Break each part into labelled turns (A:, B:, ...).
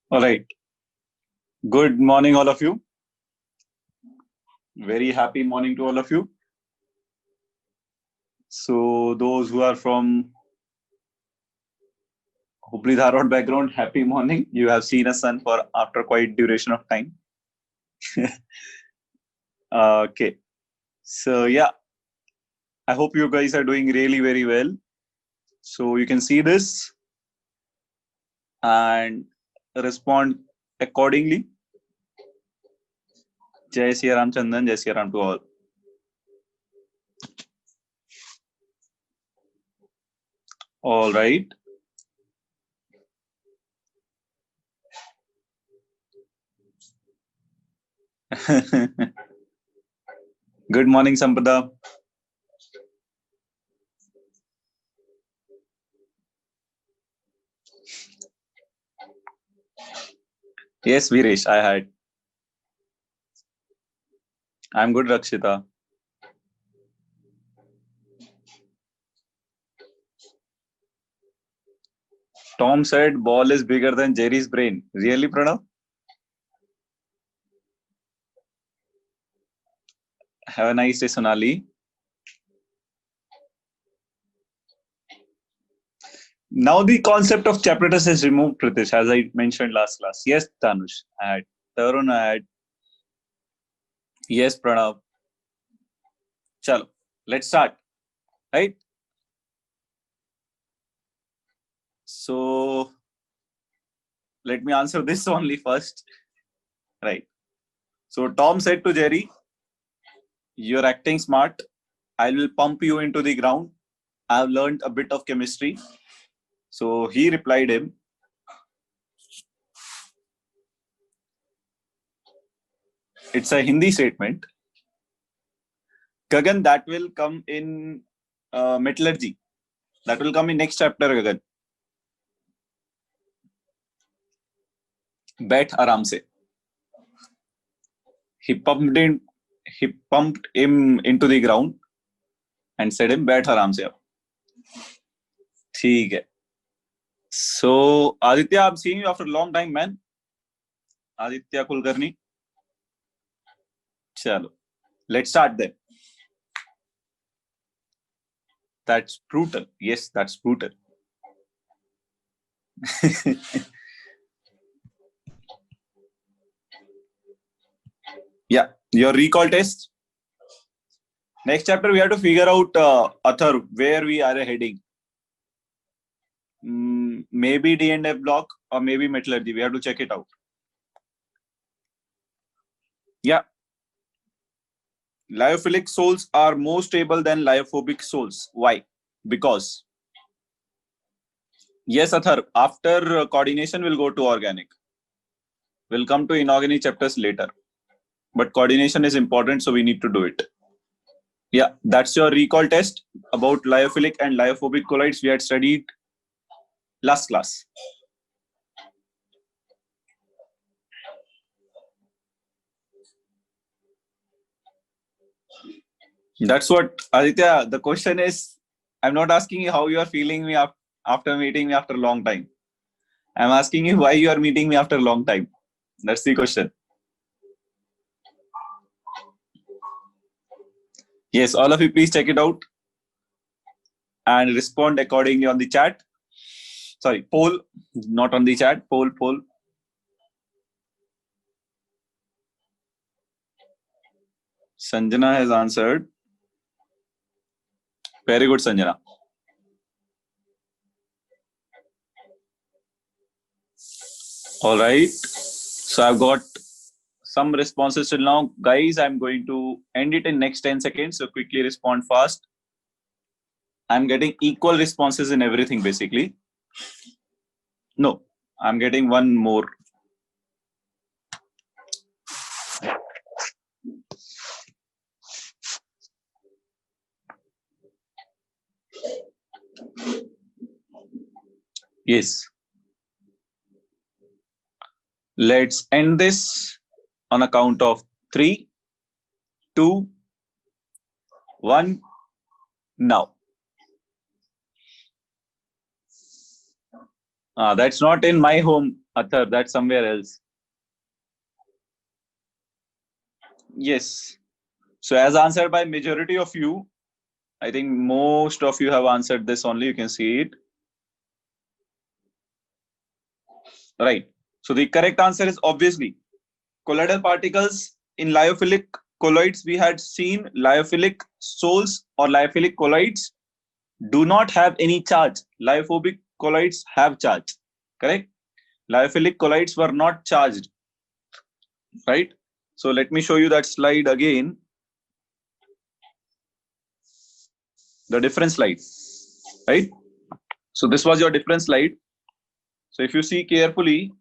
A: All right. Good morning, all of you. Very happy morning to all of you. So, those who are from Hubli Dharwad background, happy morning. You have seen a sun for after quite duration of time. Okay. So, yeah, I hope you guys are doing really very well. So, you can see this and respond accordingly. Jai Sri Ram Chandan, Jai Sri Ram to all. All right. Good morning, Sampada. Yes, Viresh, I had. I'm good, Rakshita. Tom said ball is bigger than Jerry's brain. Really, Pranav? Have a nice day, Sonali. Now the concept of chapters is removed, Pritish, as I mentioned last class. Yes, Tanush, I had. Tarun, I had. Yes, Pranav. Chalo, let's start. Right? So, let me answer this only first. Right. So, Tom said to Jerry, you're acting smart. I will pump you into the ground. I've learned a bit of chemistry. So, he replied him, it's a Hindi statement. Gagan, that will come in metallurgy. That will come in next chapter, Gagan. बैठ आराम से. He pumped him into the ground and said him बैठ आराम से अब. ठीक है. So Aditya, I'm seeing you after a long time, man. Aditya Kulkarni. Chalo. Let's start then. That's brutal. Yes, that's brutal. Yeah, your recall test. Next chapter, we have to figure out Athar, where we are heading. Maybe D and F block or maybe metallurgy. We have to check it out. Yeah. Lyophilic sols are more stable than lyophobic sols. Why? Because. Yes, Athar. After coordination, we'll go to organic. We'll come to inorganic chapters later. But coordination is important, so we need to do it. Yeah, that's your recall test about lyophilic and lyophobic colloids we had studied last class. That's what, Aditya, the question is, I'm not asking you how you are feeling me after meeting me after a long time. I'm asking you why you are meeting me after a long time. That's the question. Yes, all of you please check it out and respond accordingly on the chat. Sorry, poll, not on the chat, poll. Sanjana has answered. Very good, Sanjana. All right. So I've got some responses till now. Guys, I'm going to end it in next 10 seconds. So quickly respond fast. I'm getting equal responses in everything basically. No, I'm getting one more. Yes. Let's end this on a count of 3, 2, 1. Now. That's not in my home, Athar, that's somewhere else. Yes. So as answered by majority of you, I think most of you have answered this only. You can see it. Right. So the correct answer is obviously colloidal particles in lyophilic colloids. We had seen lyophilic sols or lyophilic colloids do not have any charge. Lyophobic colloids have charge. Correct? Lyophilic colloids were not charged. Right? So let me show you that slide again. The different slide. Right? So this was your different slide. So if you see carefully,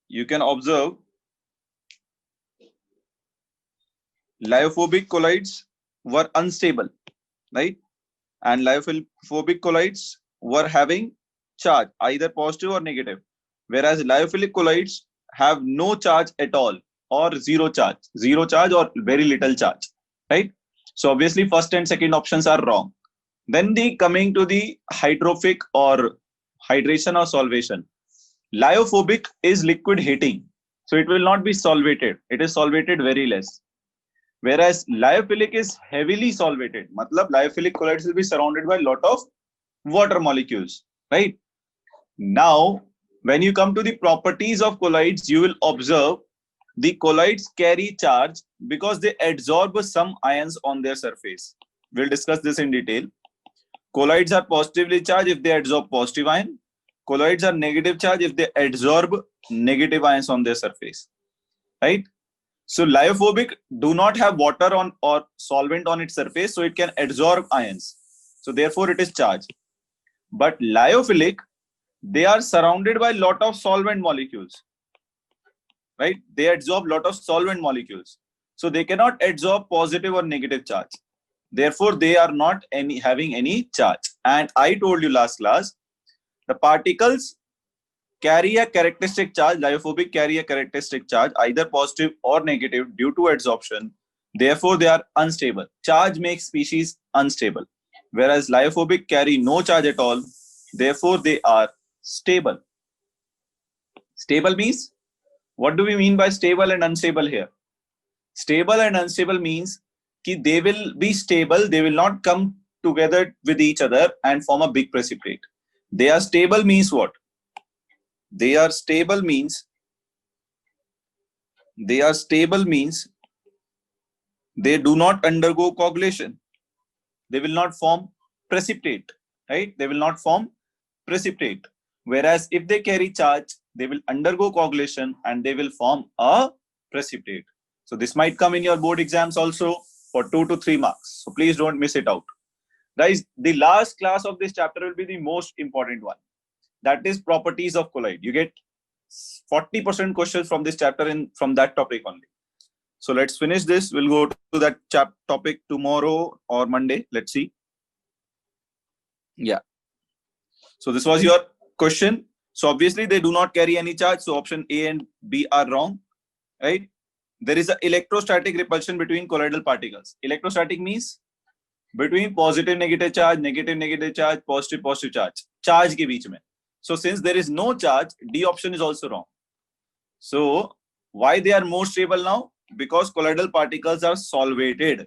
A: you can observe lyophobic colloids were unstable, right? And lyophobic colloids were having charge, either positive or negative. Whereas lyophilic colloids have no charge at all or zero charge or very little charge, right? So obviously first and second options are wrong. Then the coming to the hydrophic or hydration or solvation. Lyophobic is liquid heating. So it will not be solvated. It is solvated very less. Whereas lyophilic is heavily solvated. Matlab lyophilic colloids will be surrounded by a lot of water molecules, right? Now, when you come to the properties of colloids, you will observe the colloids carry charge because they absorb some ions on their surface. We'll discuss this in detail. Colloids are positively charged if they absorb positive ion. Colloids are negative charge if they absorb negative ions on their surface, right? So lyophobic do not have water on or solvent on its surface, so it can absorb ions. So therefore it is charged. But lyophilic, they are surrounded by a lot of solvent molecules, right? They absorb lot of solvent molecules. So they cannot absorb positive or negative charge. Therefore, they are not having any charge. And I told you last class, the particles carry a characteristic charge. Lyophobic carry a characteristic charge, either positive or negative due to adsorption. Therefore, they are unstable. Charge makes species unstable. Whereas lyophobic carry no charge at all. Therefore, they are stable. Stable means, what do we mean by stable and unstable here? Stable and unstable means that they will be stable. They will not come together with each other and form a big precipitate. They are stable means what? They are stable means they do not undergo coagulation. They will not form precipitate, right? They will not form precipitate. Whereas if they carry charge, they will undergo coagulation and they will form a precipitate. So this might come in your board exams also for 2 to 3 marks. So please don't miss it out. Guys, the last class of this chapter will be the most important one. That is properties of colloid. You get 40% questions from this chapter from that topic only. So let's finish this. We'll go to that topic tomorrow or Monday. Let's see. Yeah. So this was your question. So obviously they do not carry any charge. So option A and B are wrong, right? There is an electrostatic repulsion between colloidal particles. Electrostatic means between positive negative charge, negative charge, positive charge. Charge ke beech mein. So since there is no charge, D option is also wrong. So why they are more stable now? Because colloidal particles are solvated.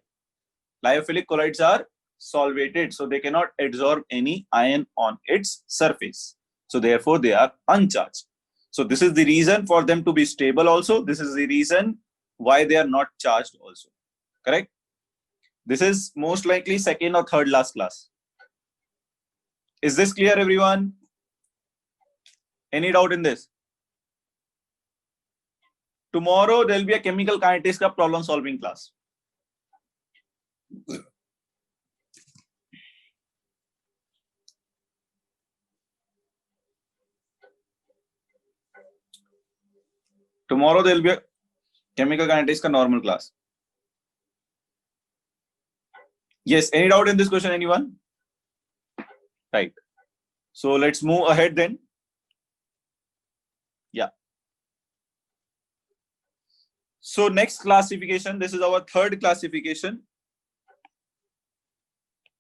A: Lyophilic colloids are solvated, so they cannot absorb any ion on its surface. So therefore they are uncharged. So this is the reason for them to be stable also. This is the reason why they are not charged also. Correct? This is most likely second or third last class. Is this clear, everyone? Any doubt in this? Tomorrow there will be a chemical kinetics ka problem solving class. Tomorrow there will be a chemical kinetics ka normal class. Yes, any doubt in this question, anyone? Right. So let's move ahead then. Yeah. So next classification, this is our third classification.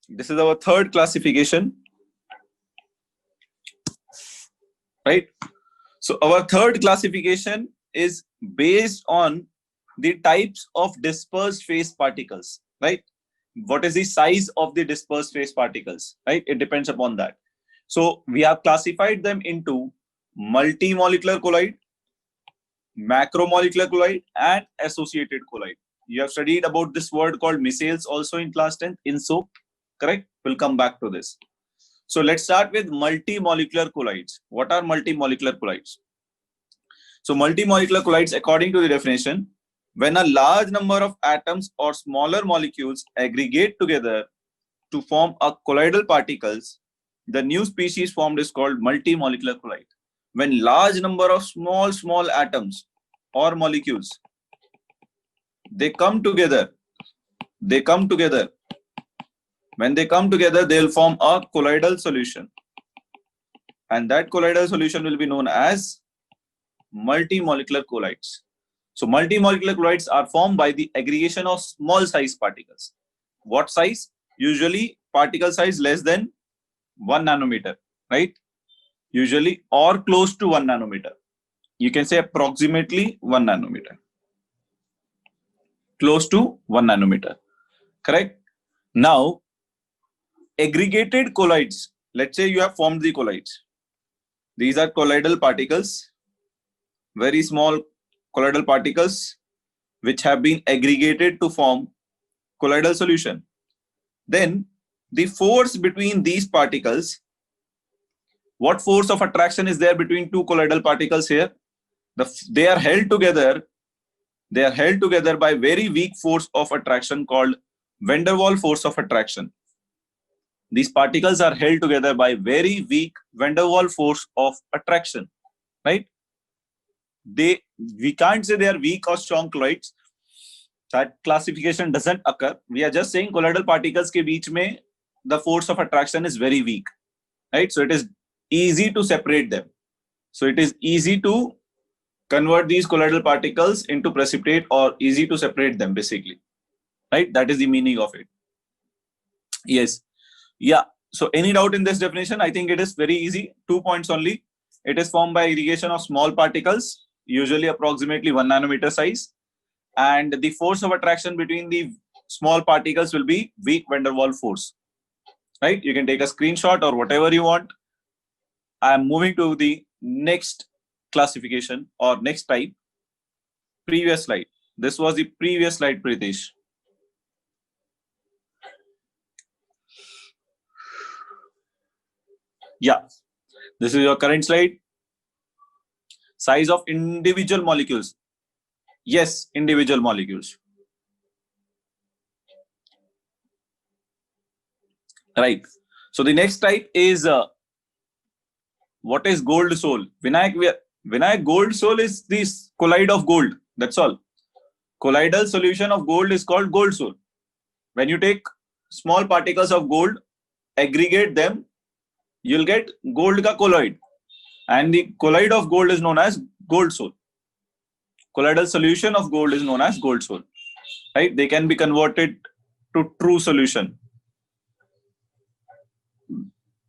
A: This is our third classification. Right. So our third classification is based on the types of dispersed phase particles, right? What is the size of the dispersed phase particles, right? It depends upon that. So we have classified them into multimolecular colloid, macromolecular colloid, and associated colloid. You have studied about this word called micelles also in class 10th in SOAP, correct? We'll come back to this. So let's start with multimolecular colloids. What are multimolecular colloids? So multimolecular colloids, according to the definition, when a large number of atoms or smaller molecules aggregate together to form a colloidal particles, the new species formed is called multimolecular colloid. When large number of small atoms or molecules, they come together. When they come together, they'll form a colloidal solution. And that colloidal solution will be known as multimolecular colloids. So multimolecular colloids are formed by the aggregation of small size particles. What size? Usually particle size less than 1 nanometer, right? Usually or close to 1 nanometer. You can say approximately 1 nanometer. Close to 1 nanometer, correct? Now, aggregated colloids. Let's say you have formed the colloids. These are colloidal particles, very small colloidal particles which have been aggregated to form colloidal solution. Then the force between these particles, what force of attraction is there between two colloidal particles here? They are held together by very weak force of attraction called van der Waals force of attraction. These particles are held together by very weak van der Waals force of attraction, right? We can't say they are weak or strong colloids. That classification doesn't occur. We are just saying colloidal particles ke beech mein the force of attraction is very weak, right? So it is easy to separate them. So it is easy to convert these colloidal particles into precipitate, or easy to separate them basically, right? That is the meaning of it. Yes. Yeah. So any doubt in this definition? I think it is very easy. 2 points only. It is formed by aggregation of small particles, usually approximately 1 nanometer size. And the force of attraction between the small particles will be weak van der Waals force, right? You can take a screenshot or whatever you want. I am moving to the next classification or next type. Previous slide. This was the previous slide, Pritesh. Yeah, this is your current slide. Size of individual molecules. Yes, individual molecules. Right. So the next type is what is gold sol? Vinayak, gold sol is this colloid of gold. That's all. Colloidal solution of gold is called gold sol. When you take small particles of gold, aggregate them, you'll get gold ka colloid. And the colloid of gold is known as gold sol. Colloidal solution of gold is known as gold sol. Right? They can be converted to true solution.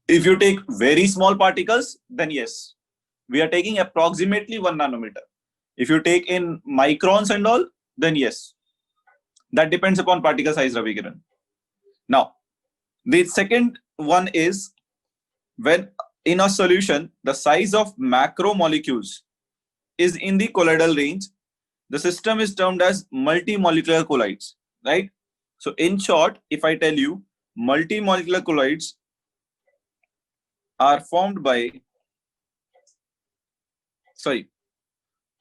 A: If you take very small particles, then yes, we are taking approximately 1 nanometer. If you take in microns and all, then yes. That depends upon particle size, Ravi Kiran. Now, the second one is when in a solution, the size of macromolecules is in the colloidal range, the system is termed as multimolecular colloids, right? So in short, if I tell you multimolecular colloids are formed by,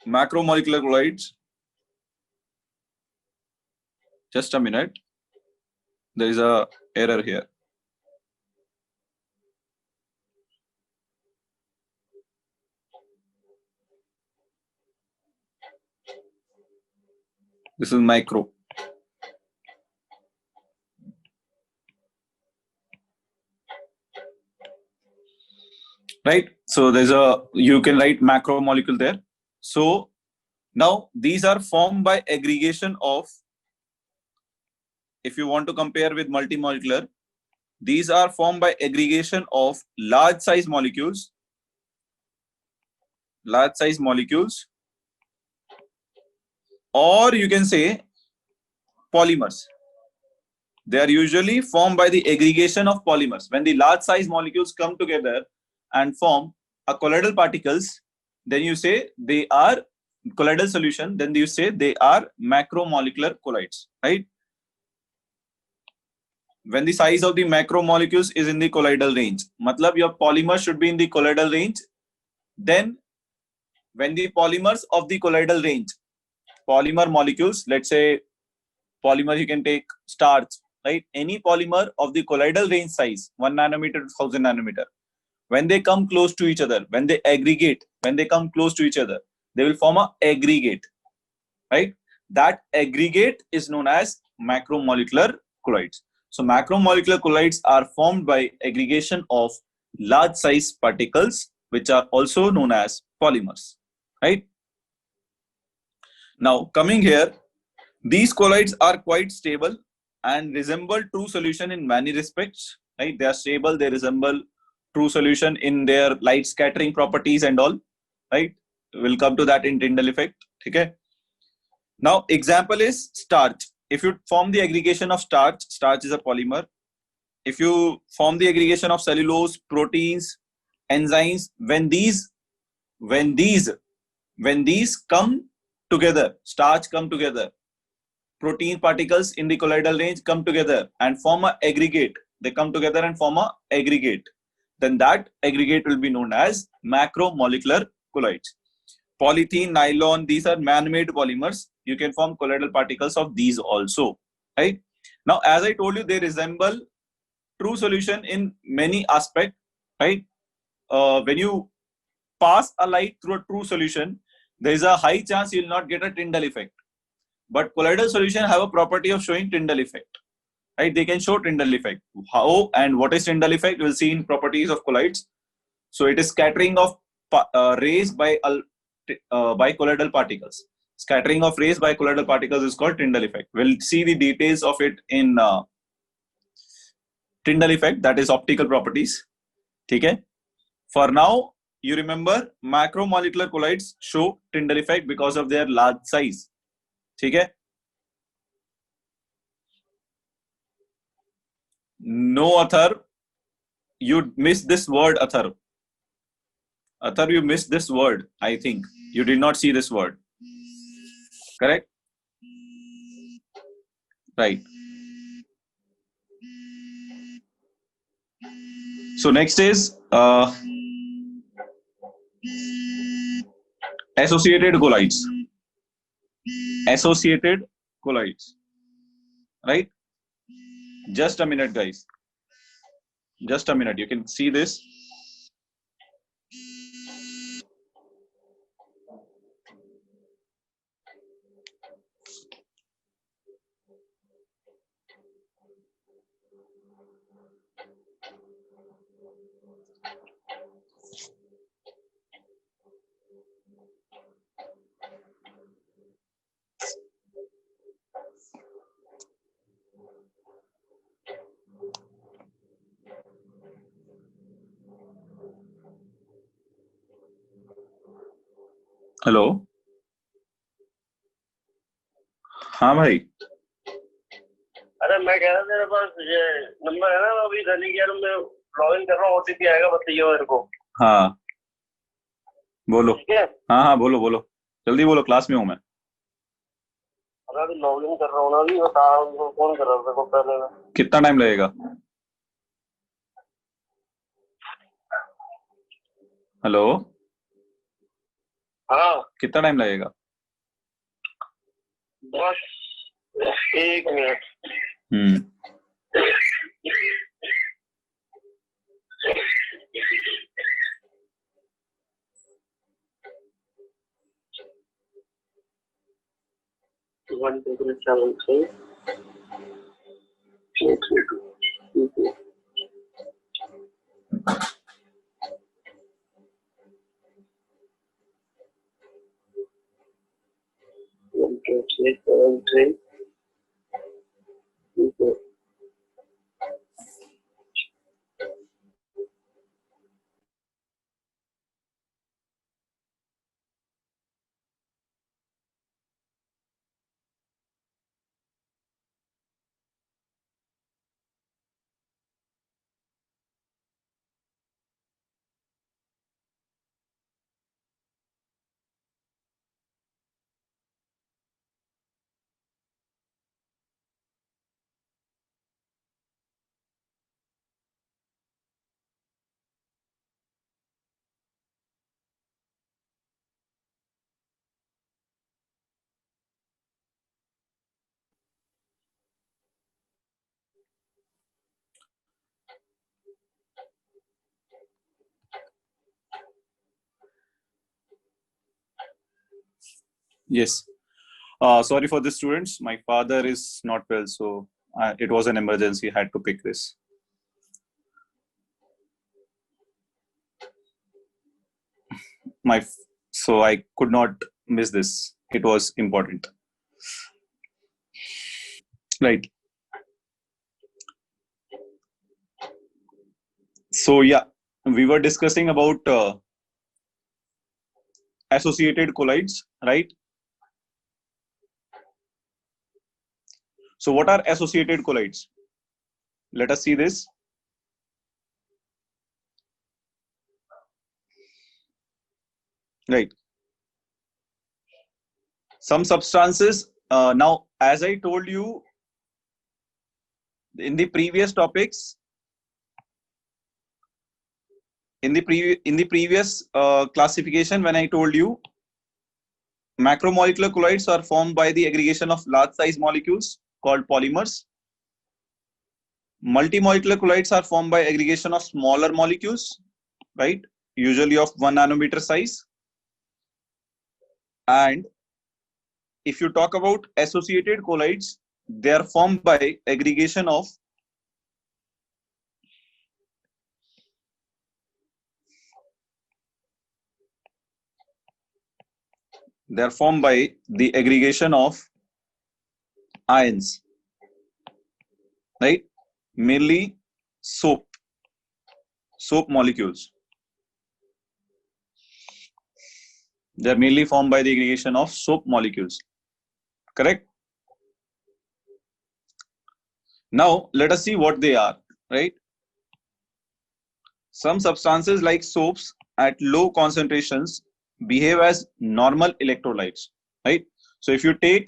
A: macromolecular colloids. Just a minute. There is a error here. This is micro. Right? So there's you can write macromolecule there. So now these are formed by aggregation of, if you want to compare with multimolecular, these are formed by aggregation of large size molecules large size molecules, or you can say polymers. They are usually formed by the aggregation of polymers. When the large size molecules come together and form a colloidal particles, then you say they are colloidal solution, then you say they are macromolecular colloids, right? When the size of the macromolecules is in the colloidal range, matlab your polymer should be in the colloidal range. Then when the polymers of the colloidal range, polymer molecules, let's say polymer, you can take starch, right? Any polymer of the colloidal range size 1 nanometer to 1000 nanometer, when they come close to each other, when they aggregate, when they come close to each other, they will form a aggregate, right? That aggregate is known as macromolecular colloids. So macromolecular colloids are formed by aggregation of large size particles, which are also known as polymers, right? Now coming here, these colloids are quite stable and resemble true solution in many respects, right? They are stable, they resemble true solution in their light scattering properties and all, right? We'll come to that in Tyndall effect. Okay. Now example is starch. If you form the aggregation of starch, starch is a polymer. If you form the aggregation of cellulose, proteins, enzymes, when these come together, starch come together, protein particles in the colloidal range come together and form a aggregate. They come together and form a aggregate. Then that aggregate will be known as macromolecular colloids. Polythene, nylon, these are man-made polymers. You can form colloidal particles of these also, right? Now, as I told you, they resemble true solution in many aspects, right? When you pass a light through a true solution, there is a high chance you will not get a Tyndall effect. But colloidal solution have a property of showing Tyndall effect, right? They can show Tyndall effect. How and what is Tyndall effect? We'll see in properties of colloids. So it is scattering of rays by colloidal particles. Scattering of rays by colloidal particles is called Tyndall effect. We'll see the details of it in Tyndall effect, that is optical properties. Okay. For now, you remember macromolecular colloids show Tyndall effect because of their large size. Okay. No, Athar, you missed this word, Athar. Athar, you missed this word, I think. You did not see this word. Correct? Right. So next is associated colloids. Associated colloids. Right? Just a minute, guys. Just a minute. You can see this. Hello, हाँ भाई।
B: अरे मैं कह रहा था मेरे पास ये number है ना, अभी रनिंग यार मैं लॉग इन कर रहा हूँ, ओटीपी आएगा, बताइए मेरे को।
A: हाँ बोलो।
B: ठीक है,
A: हाँ हाँ बोलो बोलो, जल्दी बोलो, क्लास में हूँ मैं।
B: अरे अभी लॉग इन कर रहा हूँ ना, अभी बता, फोन कर रहा था को पहले मैं।
A: कितना टाइम लगेगा? हेलो,
B: हाँ
A: कितना टाइम लगेगा?
B: बस 1 minute. One, two, three, 7, 6, 4, 3, 2, 2, 4. One, two, three, 7, 3, 2, 4.
A: Yes. Sorry for the students. My father is not well, so it was an emergency. I had to pick this. So I could not miss this. It was important. Right. So yeah, we were discussing about associated colloids, right? So what are associated colloids? Let us see this. Right. Some substances. Now, as I told you in the previous topics, in the previous classification, when I told you macromolecular colloids are formed by the aggregation of large size molecules called polymers. Multimolecular colloids are formed by aggregation of smaller molecules, right? Usually of 1 nanometer size. And if you talk about associated colloids, they are formed by aggregation of the aggregation of ions, right? Mainly soap molecules. They are mainly formed by the aggregation of soap molecules. Correct? Now, let us see what they are, right? Some substances like soaps at low concentrations behave as normal electrolytes, right? So if you take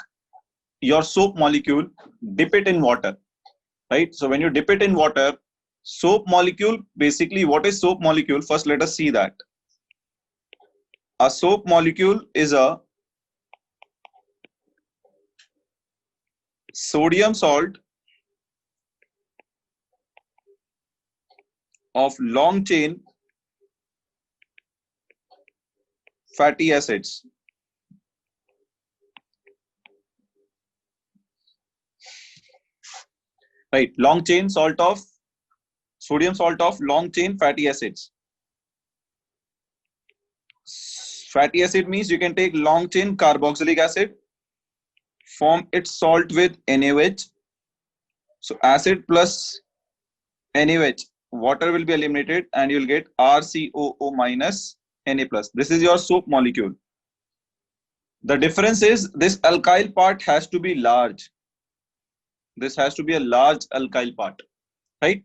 A: your soap molecule, dip it in water, right? So when you dip it in water, soap molecule, basically what is soap molecule? First, let us see that. A soap molecule is a sodium salt of long chain fatty acids. Right, long chain salt of sodium salt of long chain fatty acids. Fatty acid means you can take long chain carboxylic acid, form its salt with NaOH. So acid plus NaOH, water will be eliminated and you'll get RCOO minus Na plus. This is your soap molecule. The difference is this alkyl part has to be large. This has to be a large alkyl part, right?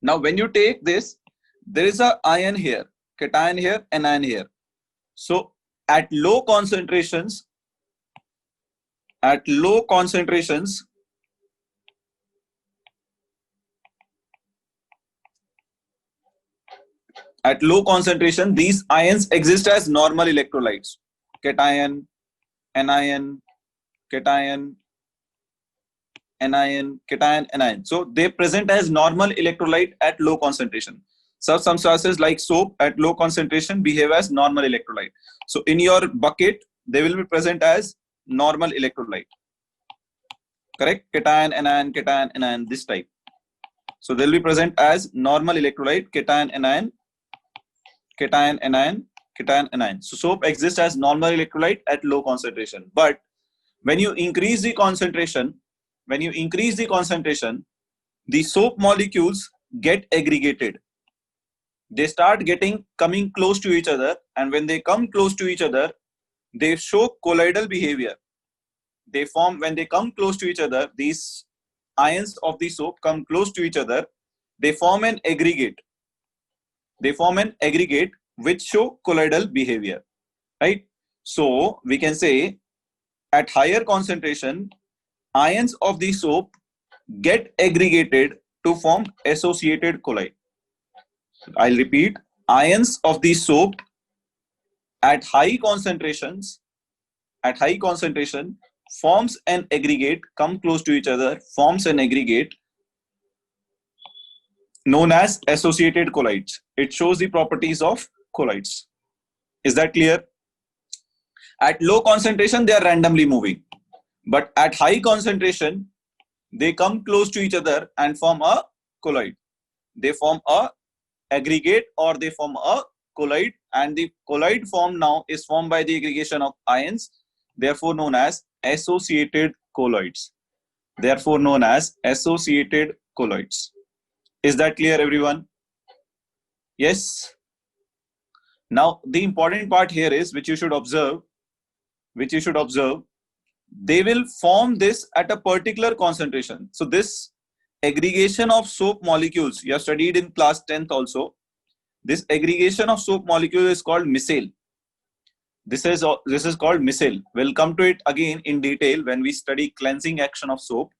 A: Now, when you take this, there is a ion here, cation here, anion here. So at low concentrations, at low concentrations, these ions exist as normal electrolytes. Cation, anion, cation, anion, cation, anion. So they present as normal electrolyte at low concentration. So some substances like soap at low concentration behave as normal electrolyte. So in your bucket, they will be present as normal electrolyte. Correct? Cation, anion, this type. So they'll be present as normal electrolyte, cation, anion, cation, anion. So soap exists as normal electrolyte at low concentration. But when you increase the concentration, the soap molecules get aggregated. They start coming close to each other, and when they come close to each other, they show colloidal behavior. When they come close to each other, these ions of the soap come close to each other, they form an aggregate. Which show colloidal behavior, right? So we can say at higher concentration, ions of the soap get aggregated to form associated colloid. I'll repeat, ions of the soap at high concentration forms an aggregate, come close to each other, forms an aggregate known as associated colloids. It shows the properties of colloids. Is that clear? At low concentration, they are randomly moving. But at high concentration, they come close to each other and form a colloid. They form a aggregate or they form a colloid, and the colloid form now is formed by the aggregation of ions, therefore known as associated colloids. Therefore known as associated colloids. Is that clear, everyone? Yes. Now, the important part here is, which you should observe, they will form this at a particular concentration. So this aggregation of soap molecules, you have studied in class 10th also. This aggregation of soap molecule is called micelle. This is called micelle. We'll come to it again in detail when we study cleansing action of soap.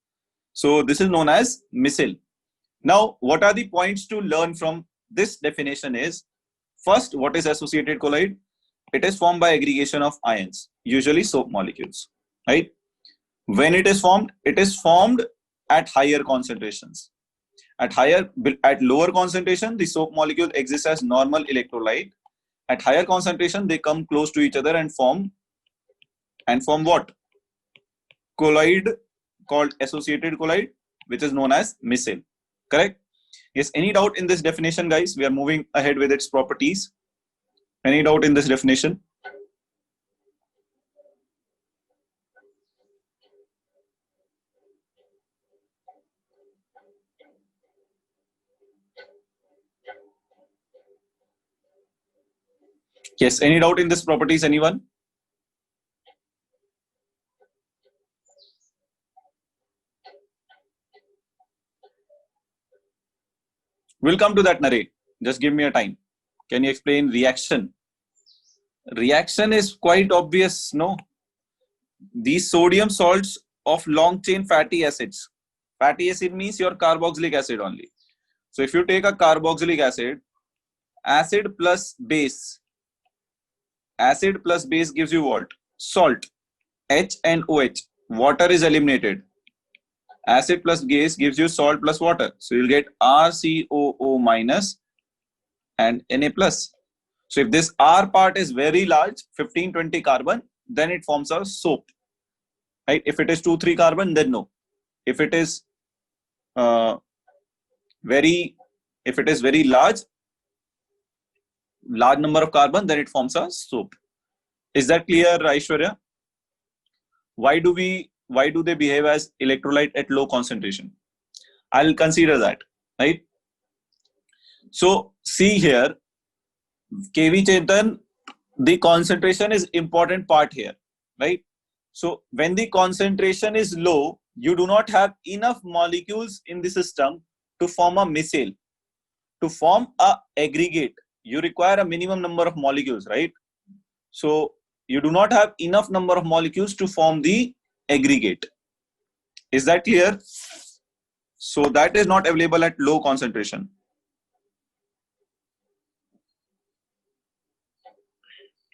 A: So this is known as micelle. Now, what are the points to learn from this definition is, first, what is associated colloid? It is formed by aggregation of ions, usually soap molecules, right? When it is formed at higher concentrations. At lower concentration, the soap molecule exists as normal electrolyte. At higher concentration, they come close to each other and form what? Colloid, called associated colloid, which is known as micelle. Correct? Yes. Any doubt in this definition, guys? We are moving ahead with its properties. Any doubt in this definition? Yes. Any doubt in this properties? Anyone? We'll come to that, Nare. Just give me a time. Can you explain reaction? Reaction is quite obvious, no? These sodium salts of long chain fatty acids. Fatty acid means your carboxylic acid only. So if you take a carboxylic acid, acid plus base gives you what? Salt. H and OH. Water is eliminated. Acid plus gas gives you salt plus water. So you'll get RCOO minus and Na plus. So if this R part is very large, 15-20 carbon, then it forms a soap. Right? If it is 2-3 carbon, then no. If it is very large number of carbon, then it forms a soap. Is that clear, Aishwarya? Why do they behave as electrolyte at low concentration? I'll consider that, right? So see here, KV Chetan, the concentration is important part here, right? So when the concentration is low, you do not have enough molecules in the system to form a micelle. To form a aggregate, you require a minimum number of molecules, right? So you do not have enough number of molecules to form the aggregate. Is that clear? So that is not available at low concentration.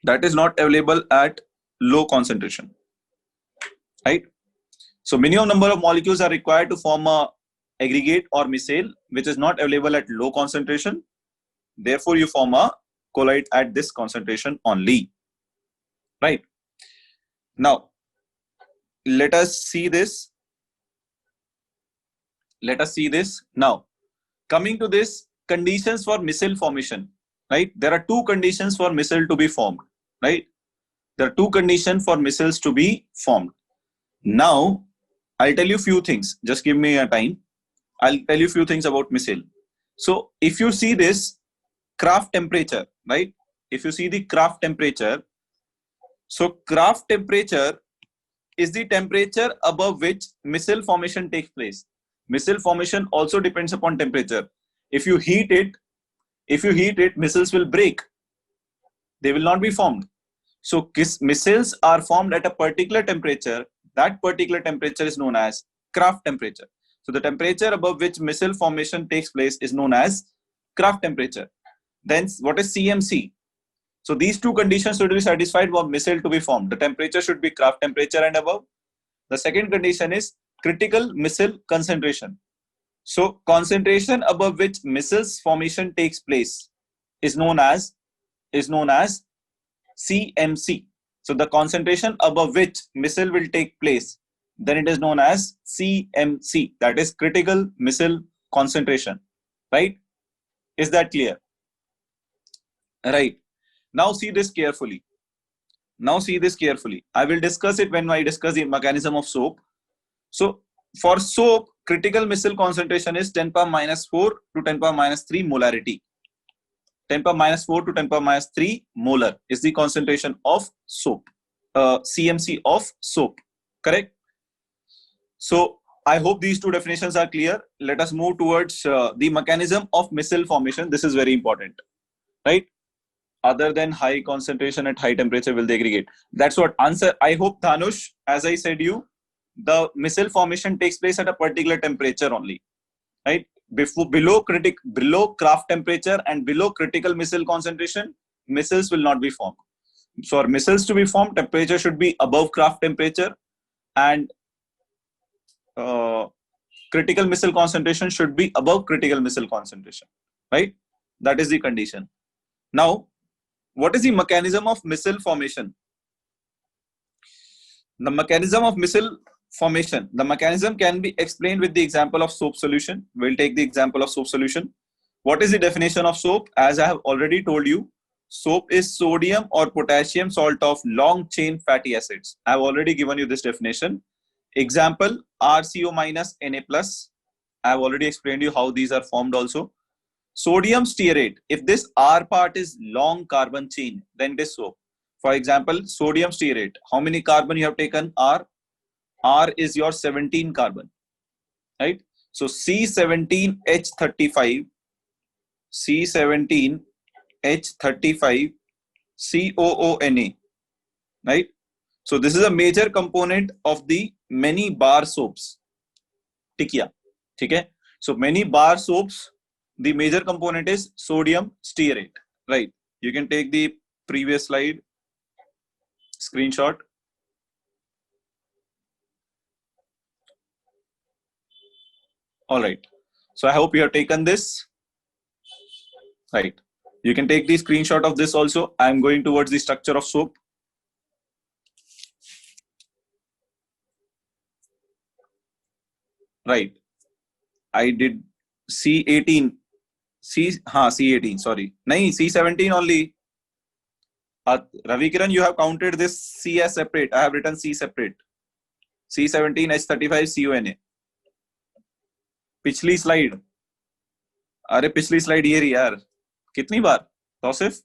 A: That is not available at low concentration, right? So minimum number of molecules are required to form a aggregate or micelle, which is not available at low concentration. Therefore, you form a colloid at this concentration only, right? Now, let us see this. Now, coming to this, conditions for micelle formation, right? There are two conditions for micelle to be formed, right? There are two conditions for micelles to be formed. Now, I'll tell you few things. Just give me a time. I'll tell you few things about micelle. So, if you see this Kraft temperature, right? If you see the Kraft temperature, so Kraft temperature is the temperature above which micelle formation takes place. Micelle formation also depends upon temperature. If you heat it, micelles will break. They will not be formed. So micelles are formed at a particular temperature. That particular temperature is known as Kraft temperature. So the temperature above which micelle formation takes place is known as Kraft temperature. Then what is CMC? So these two conditions should be satisfied for micelle to be formed. The temperature should be Kraft temperature and above. The second condition is critical micelle concentration. So concentration above which micelles formation takes place is known as CMC. So the concentration above which missile will take place, then it is known as CMC, that is critical missile concentration, right? Is that clear? Right. Now see this carefully. I will discuss it when I discuss the mechanism of SOAP. So for SOAP, critical missile concentration is 10 power minus 4 to 10 power minus 3 molarity. 10 power minus 4 to 10 power minus 3 molar is the concentration of SOAP, CMC of SOAP, correct? So I hope these two definitions are clear. Let us move towards the mechanism of missile formation. This is very important, right? Other than high concentration at high temperature will they aggregate? That's what answer. I hope, Dhanush, as I said you, the missile formation takes place at a particular temperature only, right? Below craft temperature and below critical missile concentration, missiles will not be formed. So for missiles to be formed, temperature should be above craft temperature, and critical missile concentration should be above critical missile concentration, right? That is the condition. Now, what is the mechanism of missile formation? The mechanism of missile formation, the mechanism can be explained with the example of soap solution. We'll take the example of soap solution. What is the definition of soap? As I have already told you, soap is sodium or potassium salt of long chain fatty acids. I have already given you this definition. Example, RCO minus Na plus. I have already explained you how these are formed also. Sodium stearate, if this R part is long carbon chain, then it is soap. For example, sodium stearate, how many carbon you have taken? R is your 17 carbon, right? So C17H35 COONA, right? So this is a major component of the many bar soaps. Tikia, okay? So many bar soaps, the major component is sodium stearate, right? You can take the previous slide screenshot. All right. So I hope you have taken this, right? You can take the screenshot of this also. I'm going towards the structure of soap. Right. I did C18. C18, sorry. Nahi, C17 only. Ravi Kiran, you have counted this C as separate. I have written C separate. C17H35 CONA. पिछली slide, अरे पिछली slide ये रही यार, कितनी बार Tausif?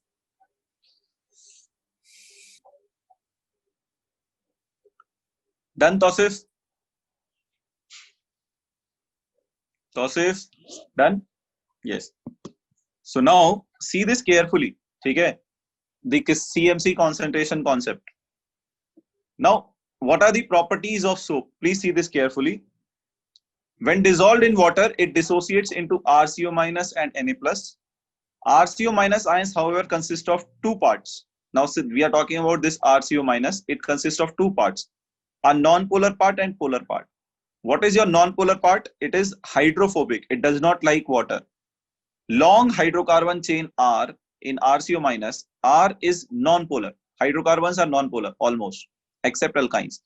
A: Done Tausif? Tausif done? Yes. So now see this carefully, ठीक है? The CMC concentration concept. Now, what are the properties of soap? Please see this carefully. When dissolved in water, it dissociates into RCO minus and Na plus. RCO minus ions, however, consist of two parts. Now, we are talking about this RCO minus. It consists of two parts, a non-polar part and polar part. What is your non-polar part? It is hydrophobic. It does not like water. Long hydrocarbon chain R in RCO minus, R is non-polar. Hydrocarbons are non-polar almost, except alkynes.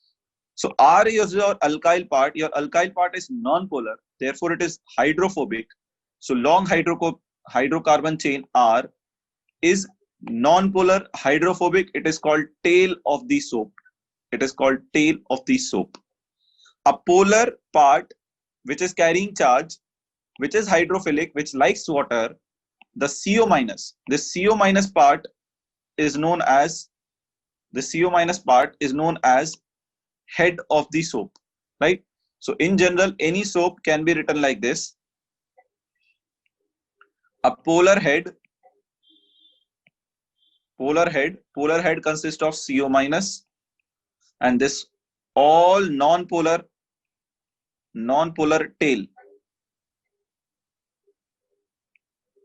A: So R is your alkyl part. Your alkyl part is non-polar. Therefore, it is hydrophobic. So long hydrocarbon chain R is non-polar, hydrophobic. It is called tail of the soap. It is called tail of the soap. A polar part which is carrying charge, which is hydrophilic, which likes water, the CO minus. This CO minus part is known as head of the soap, right? So in general, any soap can be written like this. A polar head consists of CO minus, and this all non-polar tail.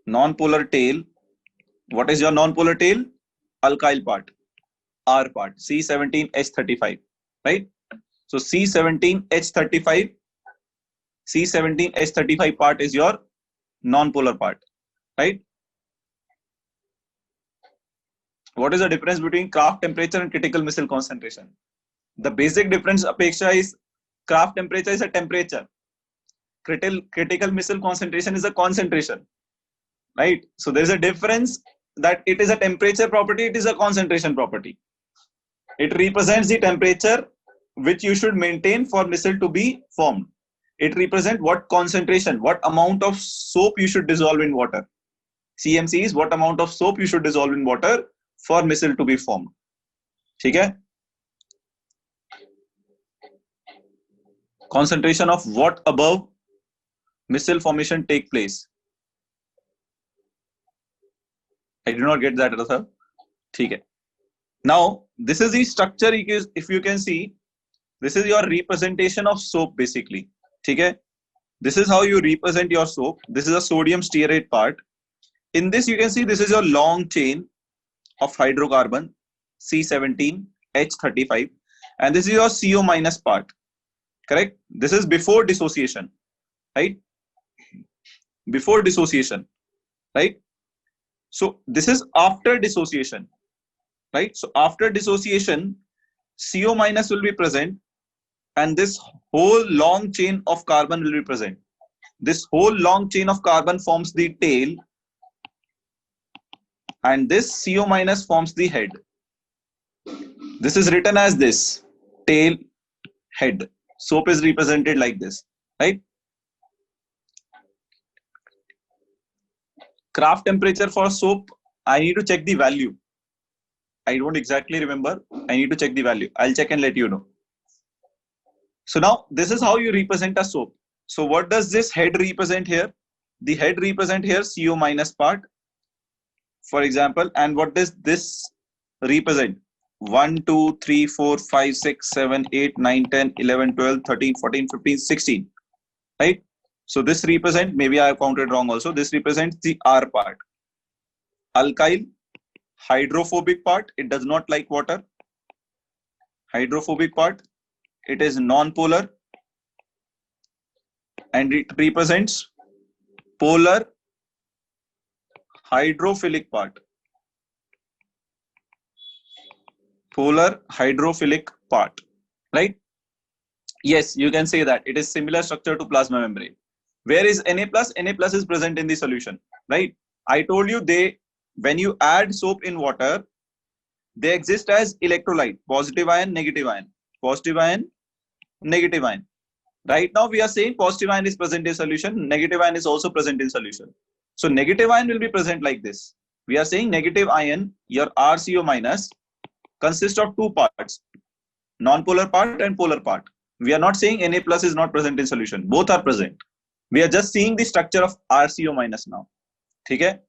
A: Non-polar tail. What is your non-polar tail? Alkyl part, R part, C17H35, right? So C17H35 part is your non-polar part, right? What is the difference between Kraft temperature and critical missile concentration? The basic difference apeksha is Kraft temperature is a temperature. Critical missile concentration is a concentration, right? So there is a difference that it is a temperature property, it is a concentration property. It represents the temperature which you should maintain for missile to be formed. It represents what concentration, what amount of soap you should dissolve in water. CMC is what amount of soap you should dissolve in water for missile to be formed. Okay? Concentration of what above missile formation take place? I did not get that, Ratha. Okay. Now, this is the structure. If you can see, this is your representation of soap basically. Okay? This is how you represent your soap. This is a sodium stearate part. In this, you can see this is your long chain of hydrocarbon, C17, H35, and this is your CO minus part. Correct? This is before dissociation, right? Before dissociation, right? So this is after dissociation, right? So after dissociation, CO minus will be present, and this whole long chain of carbon will be present. This whole long chain of carbon forms the tail, and this CO minus forms the head. This is written as this, tail, head. Soap is represented like this, right? Kraft temperature for soap, I need to check the value. I don't exactly remember. I need to check the value. I'll check and let you know. So now this is how you represent a soap. So what does this head represent here? The head represent here CO minus part, for example. And what does this represent? 1, 2, 3, 4, 5, 6, 7, 8, 9, 10, 11, 12, 13, 14, 15, 16. Right? So this represent, maybe I have counted wrong also. This represents the R part. Alkyl, hydrophobic part. It does not like water. Hydrophobic part. It is non-polar. And it represents polar hydrophilic part. Polar hydrophilic part, right? Yes, you can say that it is similar structure to plasma membrane. Where is Na plus? Na plus is present in the solution, right? I told you when you add soap in water, they exist as electrolyte, positive ion, negative ion, positive ion, negative ion. Right now we are saying positive ion is present in solution, negative ion is also present in solution. So negative ion will be present like this. We are saying negative ion, your RCO minus, consists of two parts, non-polar part and polar part. We are not saying Na plus is not present in solution. Both are present. We are just seeing the structure of RCO minus now. Okay?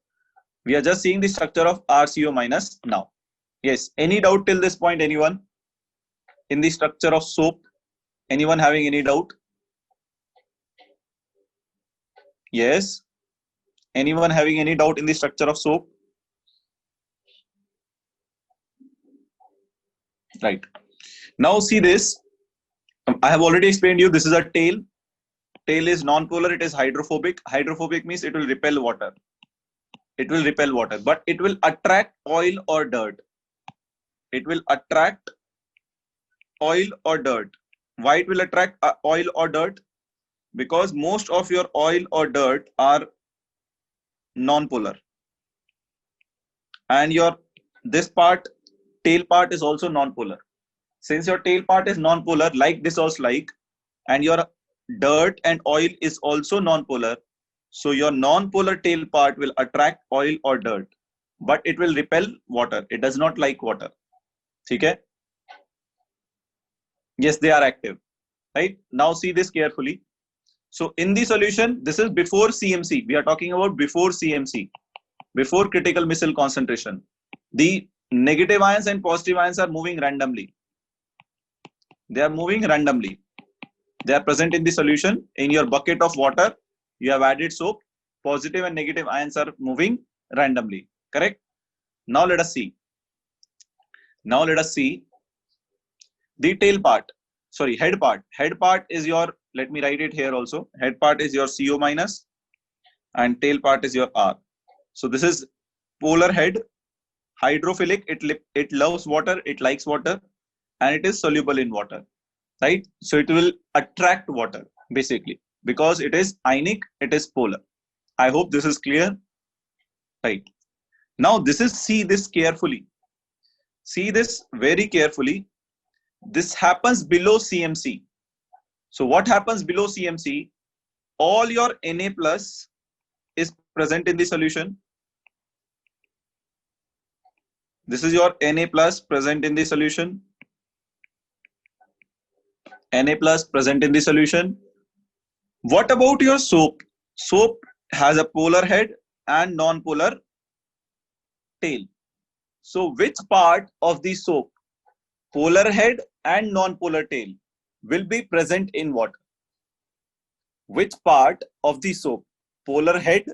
A: We are just seeing the structure of RCO minus now. Yes. Any doubt till this point, anyone? In the structure of soap? Anyone having any doubt? Yes. Anyone having any doubt in the structure of soap? Right. Now see this. I have already explained you. This is a tail. Tail is non-polar. It is hydrophobic. Hydrophobic means it will repel water. It will repel water, but it will attract oil or dirt. It will attract oil or dirt. Why it will attract oil or dirt? Because most of your oil or dirt are non-polar. And this part, tail part is also non-polar. Since your tail part is non-polar, like this was like, and your dirt and oil is also non-polar, so your non-polar tail part will attract oil or dirt, but it will repel water. It does not like water. Okay? Yes, they are active. Right? Now see this carefully. So in the solution, this is before CMC. We are talking about before CMC, before critical missile concentration. The negative ions and positive ions are moving randomly. They are moving randomly. They are present in the solution. In your bucket of water, you have added soap. Positive and negative ions are moving randomly. Correct? Now let us see. Now let us see the tail part. Sorry, head part. Head part is your, let me write it here also. Head part is your CO minus and tail part is your R. So this is polar head, hydrophilic, it loves water, it likes water, and it is soluble in water, right? So it will attract water basically because it is ionic, it is polar. I hope this is clear, right? Now see this carefully. See this very carefully. This happens below CMC. So what happens below CMC? All your Na plus is present in the solution. This is your Na plus present in the solution. Na plus present in the solution. What about your soap? Soap has a polar head and non-polar tail. So which part of the soap, polar head and non-polar tail, will be present in water? Which part of the soap, polar head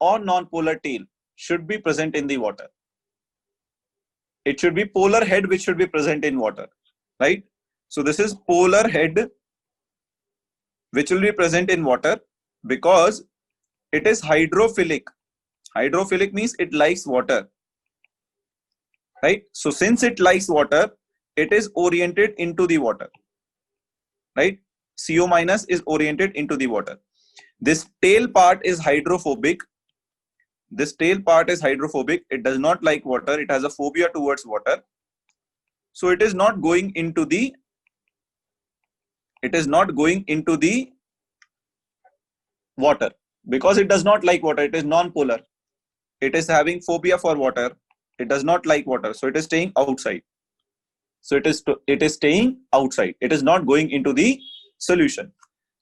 A: or non-polar tail, should be present in the water? It should be polar head which should be present in water, right? So this is polar head which will be present in water because it is hydrophilic. Hydrophilic means it likes water, right? So since it likes water, it is oriented into the water, right? CO minus is oriented into the water. This tail part is hydrophobic. This tail part is hydrophobic. It does not like water. It has a phobia towards water. So it is not going into the water because it does not like water. It is non-polar. It is having phobia for water. It does not like water. So it is staying outside. So it is staying outside. It is not going into the solution.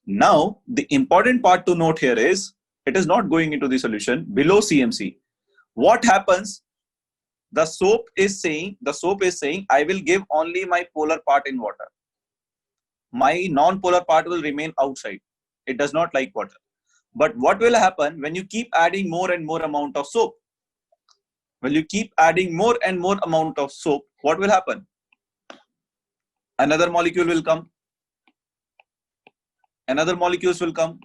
A: Now, the important part to note here is it is not going into the solution below CMC. What happens? The soap is saying, I will give only my polar part in water. My non-polar part will remain outside. It does not like water. But what will happen when you keep adding more and more amount of soap? When you keep adding more and more amount of soap, what will happen? Another molecule will come. Another molecules will come,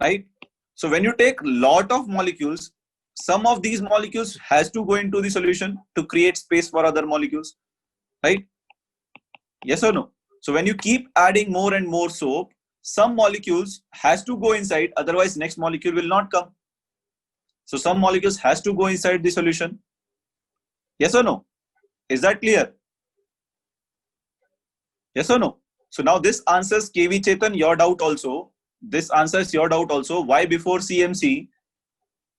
A: right? So when you take lot of molecules, some of these molecules has to go into the solution to create space for other molecules, right? Yes or no? So when you keep adding more and more soap, some molecules has to go inside, otherwise next molecule will not come. So some molecules has to go inside the solution. Yes or no? Is that clear? Yes or no? So now this answers KV Chetan your doubt also. This answers your doubt also. Why before CMC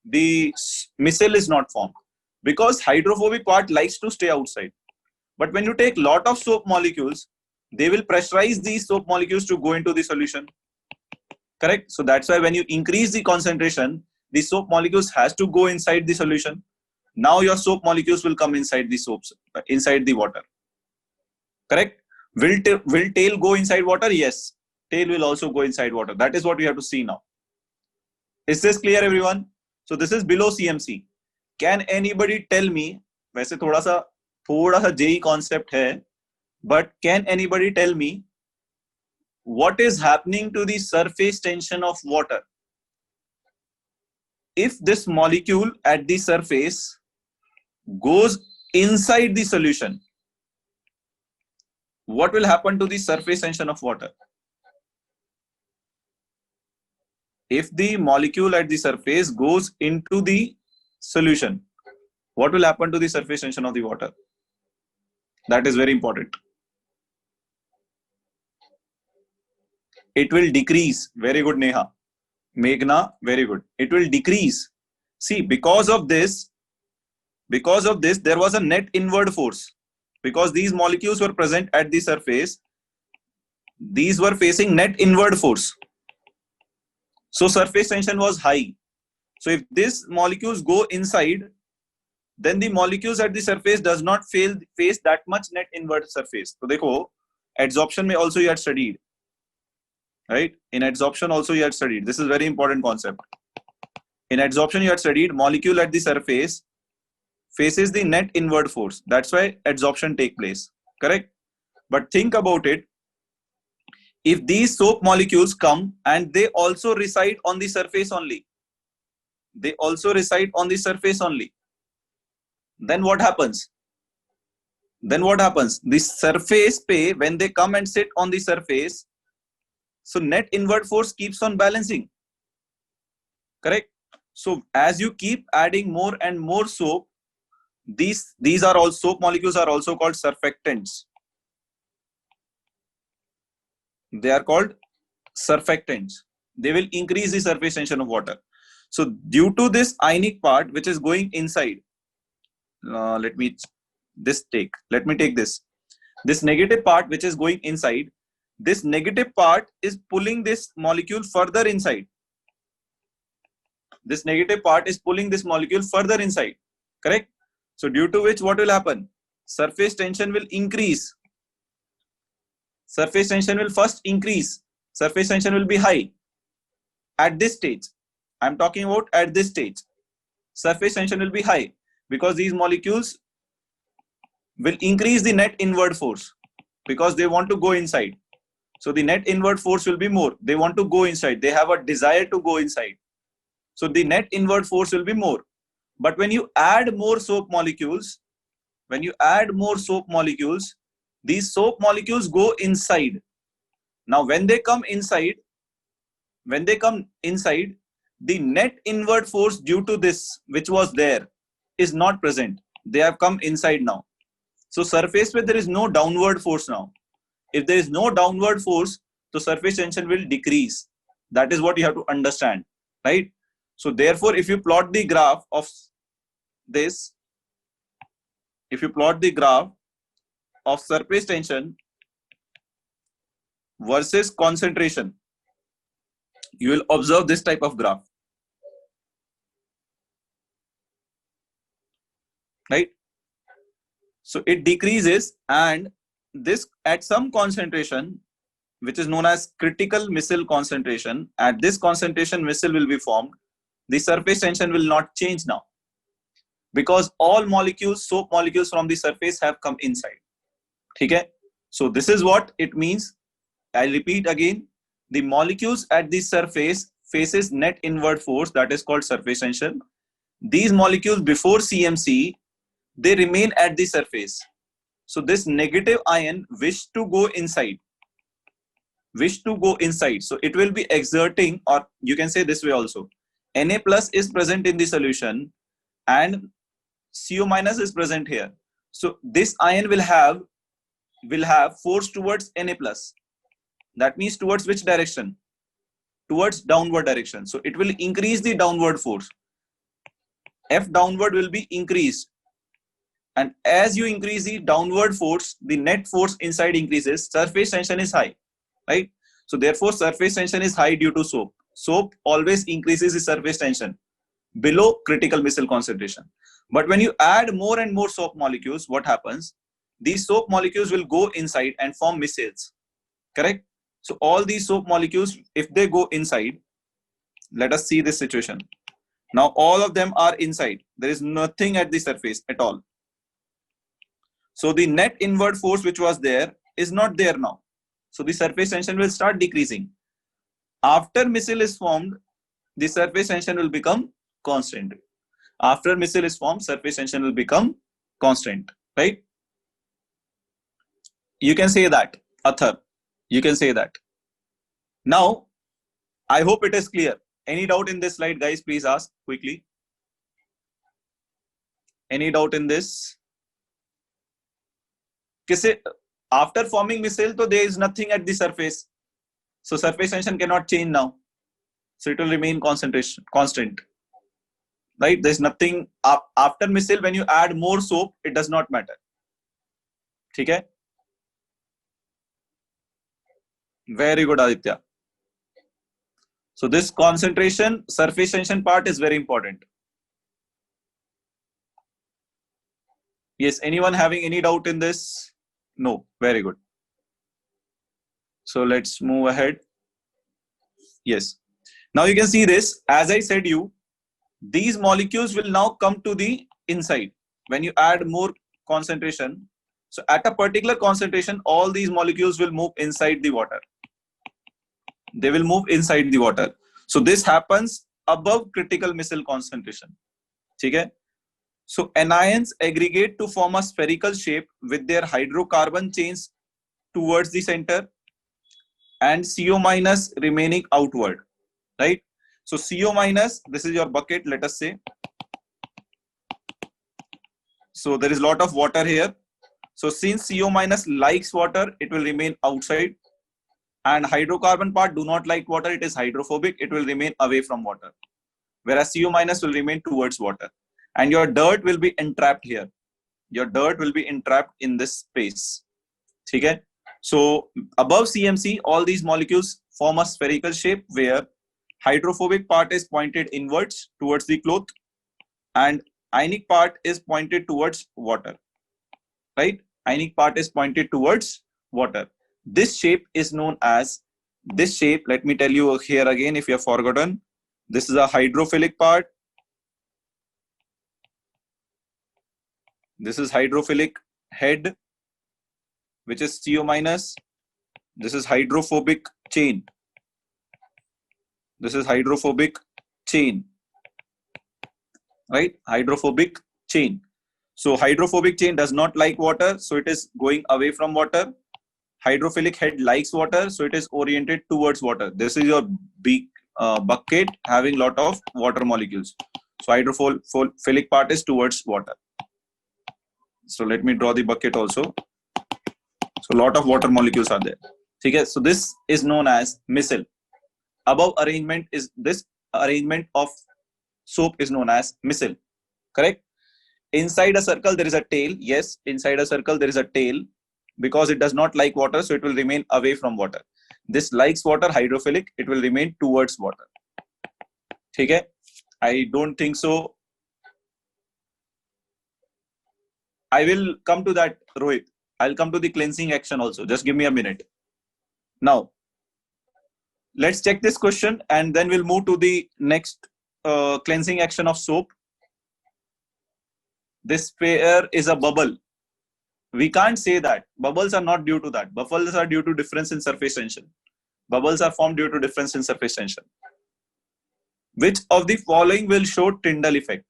A: the micelle is not formed? Because hydrophobic part likes to stay outside. But when you take lot of soap molecules, they will pressurize these soap molecules to go into the solution. Correct? So that's why when you increase the concentration, the soap molecules has to go inside the solution. Now your soap molecules will come inside the soaps, inside the water. Correct? Will tail go inside water? Yes. Tail will also go inside water. That is what we have to see now. Is this clear, everyone? So this is below CMC. Can anybody tell me? वैसे थोड़ा सा JEE concept है, but can anybody tell me what is happening to the surface tension of water? If this molecule at the surface goes inside the solution, what will happen to the surface tension of water? If the molecule at the surface goes into the solution, what will happen to the surface tension of the water? That is very important. It will decrease. Very good, Neha. Meghna, very good. It will decrease. See, because of this, there was a net inward force. Because these molecules were present at the surface, these were facing net inward force. So surface tension was high. So if these molecules go inside, then the molecules at the surface does not face that much net inward surface. So देखो, adsorption में also you had studied, right? In adsorption also you had studied. This is very important concept. In adsorption you had studied molecule at the surface faces the net inward force. That's why adsorption take place. Correct? But think about it. If these soap molecules come and they also reside on the surface only, then what happens? The surface pay, when they come and sit on the surface, so net inward force keeps on balancing. Correct? So as you keep adding more and more soap, these are all soap molecules are also called surfactants. They are called surfactants. They will increase the surface tension of water. So due to this ionic part which is going inside, let me take this negative part which is going inside. This negative part is pulling this molecule further inside. This negative part is pulling this molecule further inside. Correct? So due to which what will happen? Surface tension will increase. Surface tension will first increase. Surface tension will be high. At this stage, I'm talking about at this stage, surface tension will be high because these molecules will increase the net inward force because they want to go inside. So the net inward force will be more. They want to go inside. They have a desire to go inside. So the net inward force will be more. But when you add more soap molecules, these soap molecules go inside. Now, when they come inside, the net inward force due to this, which was there, is not present. They have come inside now. So surface where there is no downward force now. If there is no downward force, the surface tension will decrease. That is what you have to understand, right? So therefore, if you plot the graph of this, if you plot the graph of surface tension versus concentration, you will observe this type of graph, right? So it decreases, and this at some concentration, which is known as critical missile concentration, at this concentration missile will be formed. The surface tension will not change now because all molecules, soap molecules from the surface have come inside. Okay? So this is what it means. I repeat again, the molecules at the surface faces net inward force, that is called surface tension. These molecules before CMC, they remain at the surface. So this negative ion wish to go inside. So it will be exerting, or you can say this way also. Na plus is present in the solution and CO minus is present here. So this ion will have force towards Na plus. That means towards which direction? Towards downward direction. So it will increase the downward force. F downward will be increased. And as you increase the downward force, the net force inside increases. Surface tension is high, right? So therefore, surface tension is high due to soap. Soap always increases the surface tension below critical missile concentration. But when you add more and more soap molecules, what happens? These soap molecules will go inside and form missiles. Correct? So all these soap molecules, if they go inside, let us see this situation. Now all of them are inside. There is nothing at the surface at all. So the net inward force which was there is not there now. So the surface tension will start decreasing. After missile is formed, the surface tension will become constant. After missile is formed, surface tension will become constant, right? You can say that, Athar. You can say that. Now, I hope it is clear. Any doubt in this slide, guys, please ask quickly. Any doubt in this? After forming missile, so there is nothing at the surface. So surface tension cannot change now. So it will remain constant. Right? There's nothing after missile. When you add more soap, it does not matter. Okay? Very good, Aditya. So this concentration, surface tension part is very important. Yes, anyone having any doubt in this? No, very good. So let's move ahead. Yes. Now you can see this, as I said you, these molecules will now come to the inside when you add more concentration. So at a particular concentration, all these molecules will move inside the water. They will move inside the water. So this happens above critical missile concentration. Okay? So anions aggregate to form a spherical shape with their hydrocarbon chains towards the center and CO minus remaining outward, right? So CO minus, this is your bucket, let us say. So there is a lot of water here. So since CO minus likes water, it will remain outside. And hydrocarbon part do not like water, it is hydrophobic, it will remain away from water. Whereas CO minus will remain towards water. And your dirt will be entrapped here. Your dirt will be entrapped in this space. Okay? So above CMC, all these molecules form a spherical shape where hydrophobic part is pointed inwards towards the cloth and ionic part is pointed towards water, right? Ionic part is pointed towards water. This shape is known as, this shape, let me tell you here again if you have forgotten, this is a hydrophilic part. This is hydrophilic head, which is CO minus. This is hydrophobic chain. This is hydrophobic chain, right? Hydrophobic chain. So hydrophobic chain does not like water, so it is going away from water. Hydrophilic head likes water, so it is oriented towards water. This is your big bucket having lot of water molecules. So hydrophilic part is towards water. So let me draw the bucket also. So a lot of water molecules are there. Okay, so this is known as micelle. Above arrangement is, this arrangement of soap is known as micelle. Correct? Inside a circle there is a tail. Yes, inside a circle there is a tail. Because it does not like water, so it will remain away from water. This likes water, hydrophilic, it will remain towards water. Okay? I don't think so. I will come to that, Rohit. I'll come to the cleansing action also. Just give me a minute. Now, let's check this question and then we'll move to the next cleansing action of soap. This sphere is a bubble. We can't say that. Bubbles are not due to that. Bubbles are due to difference in surface tension. Bubbles are formed due to difference in surface tension. Which of the following will show Tyndall effect?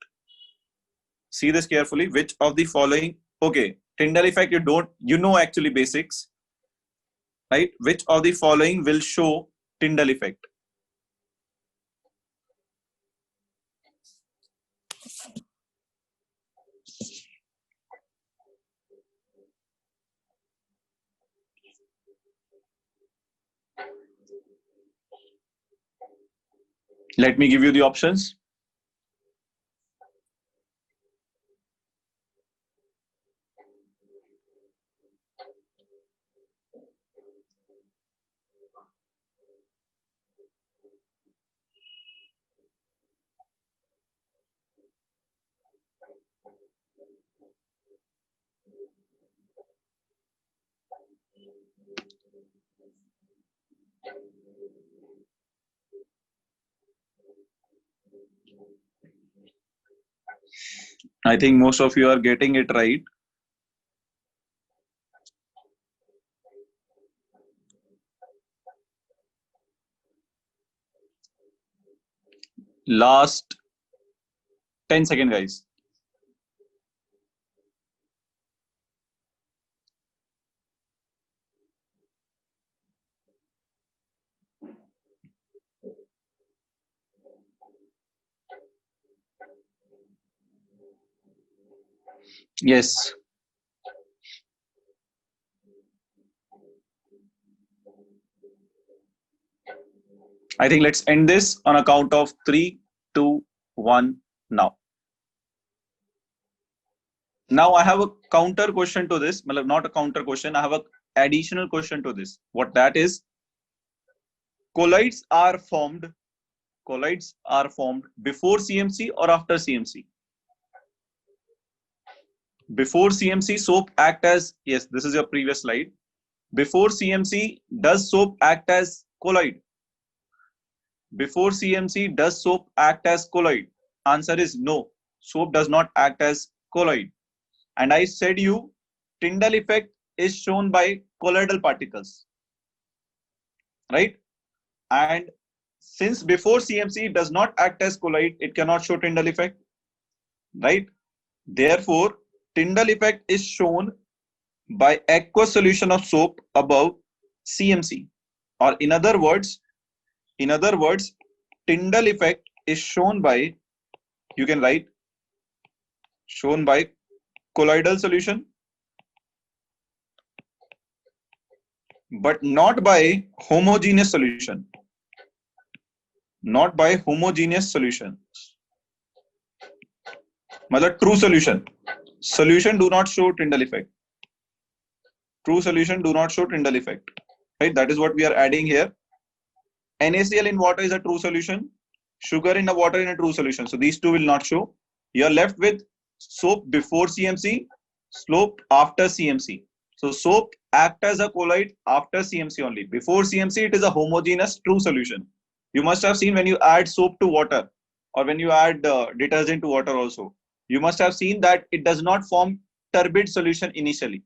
A: See this carefully. Which of the following? Okay, Tyndall effect, you know actually basics, right? Which of the following will show Tyndall effect? Let me give you the options. I think most of you are getting it right. Last 10 seconds, guys. Yes. I think let's end this on a count of 3, 2, 1 now. Now I have a counter question to this. Not a counter question. I have an additional question to this. What that is? Colloids are formed before CMC or after CMC? Before CMC, soap act as, yes, this is your previous slide. Before CMC, does soap act as colloid? Before CMC, does soap act as colloid? Answer is no. Soap does not act as colloid. And I said you, Tyndall effect is shown by colloidal particles, right? And since before CMC does not act as colloid, it cannot show Tyndall effect, right? Therefore, Tyndall effect is shown by aqueous solution of soap above CMC. Or in other words, Tyndall effect is shown by, you can write, shown by colloidal solution, but not by homogeneous solution. Not by homogeneous solution. Matlab true solution. Solution do not show Tyndall effect. True solution do not show Tyndall effect. Right? That is what we are adding here. NaCl in water is a true solution. Sugar in the water in a true solution. So these two will not show. You are left with soap before CMC, soap after CMC. So soap act as a colloid after CMC only. Before CMC, it is a homogeneous true solution. You must have seen when you add soap to water or when you add detergent to water also. You must have seen that it does not form turbid solution initially.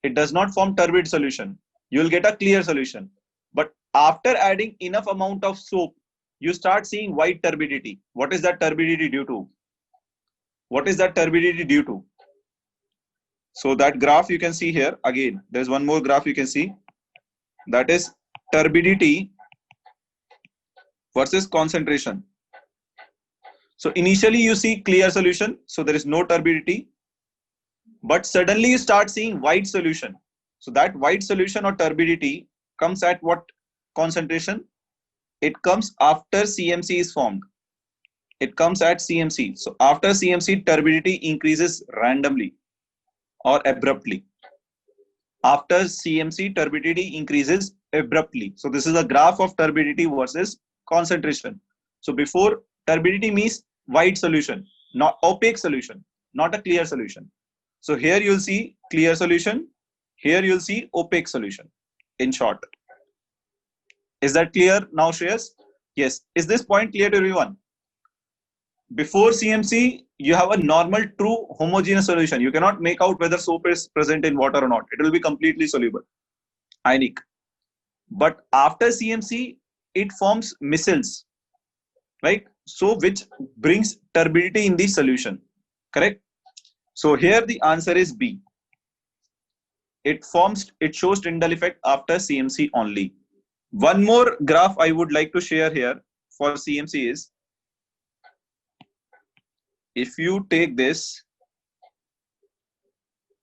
A: It does not form turbid solution. You will get a clear solution. But after adding enough amount of soap, you start seeing white turbidity. What is that turbidity due to? What is that turbidity due to? So that graph you can see here. Again, there's one more graph you can see. That is turbidity versus concentration. So initially you see clear solution. So there is no turbidity. But suddenly you start seeing white solution. So that white solution or turbidity comes at what concentration? It comes after CMC is formed. It comes at CMC. So after CMC, turbidity increases randomly or abruptly. After CMC, turbidity increases abruptly. So this is a graph of turbidity versus concentration. So before, turbidity means white solution, not opaque solution, not a clear solution. So here you'll see clear solution. Here you'll see opaque solution. In short, is that clear now, Shreyas? Yes. Is this point clear to everyone? Before CMC, you have a normal, true, homogeneous solution. You cannot make out whether soap is present in water or not. It will be completely soluble, ionic. But after CMC, it forms micelles, right? So which brings turbidity in the solution, correct? So here the answer is B. It shows Tyndall effect after CMC only. One more graph I would like to share here for CMC is, if you take this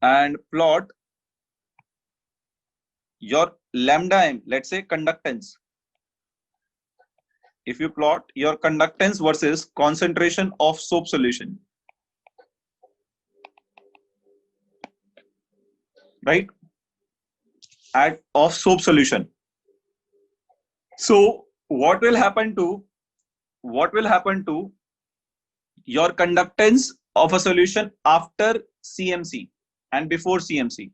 A: and plot your lambda m, let's say conductance. If you plot your conductance versus concentration of soap solution, right? Of soap solution. So what will happen to your conductance of a solution after CMC and before CMC?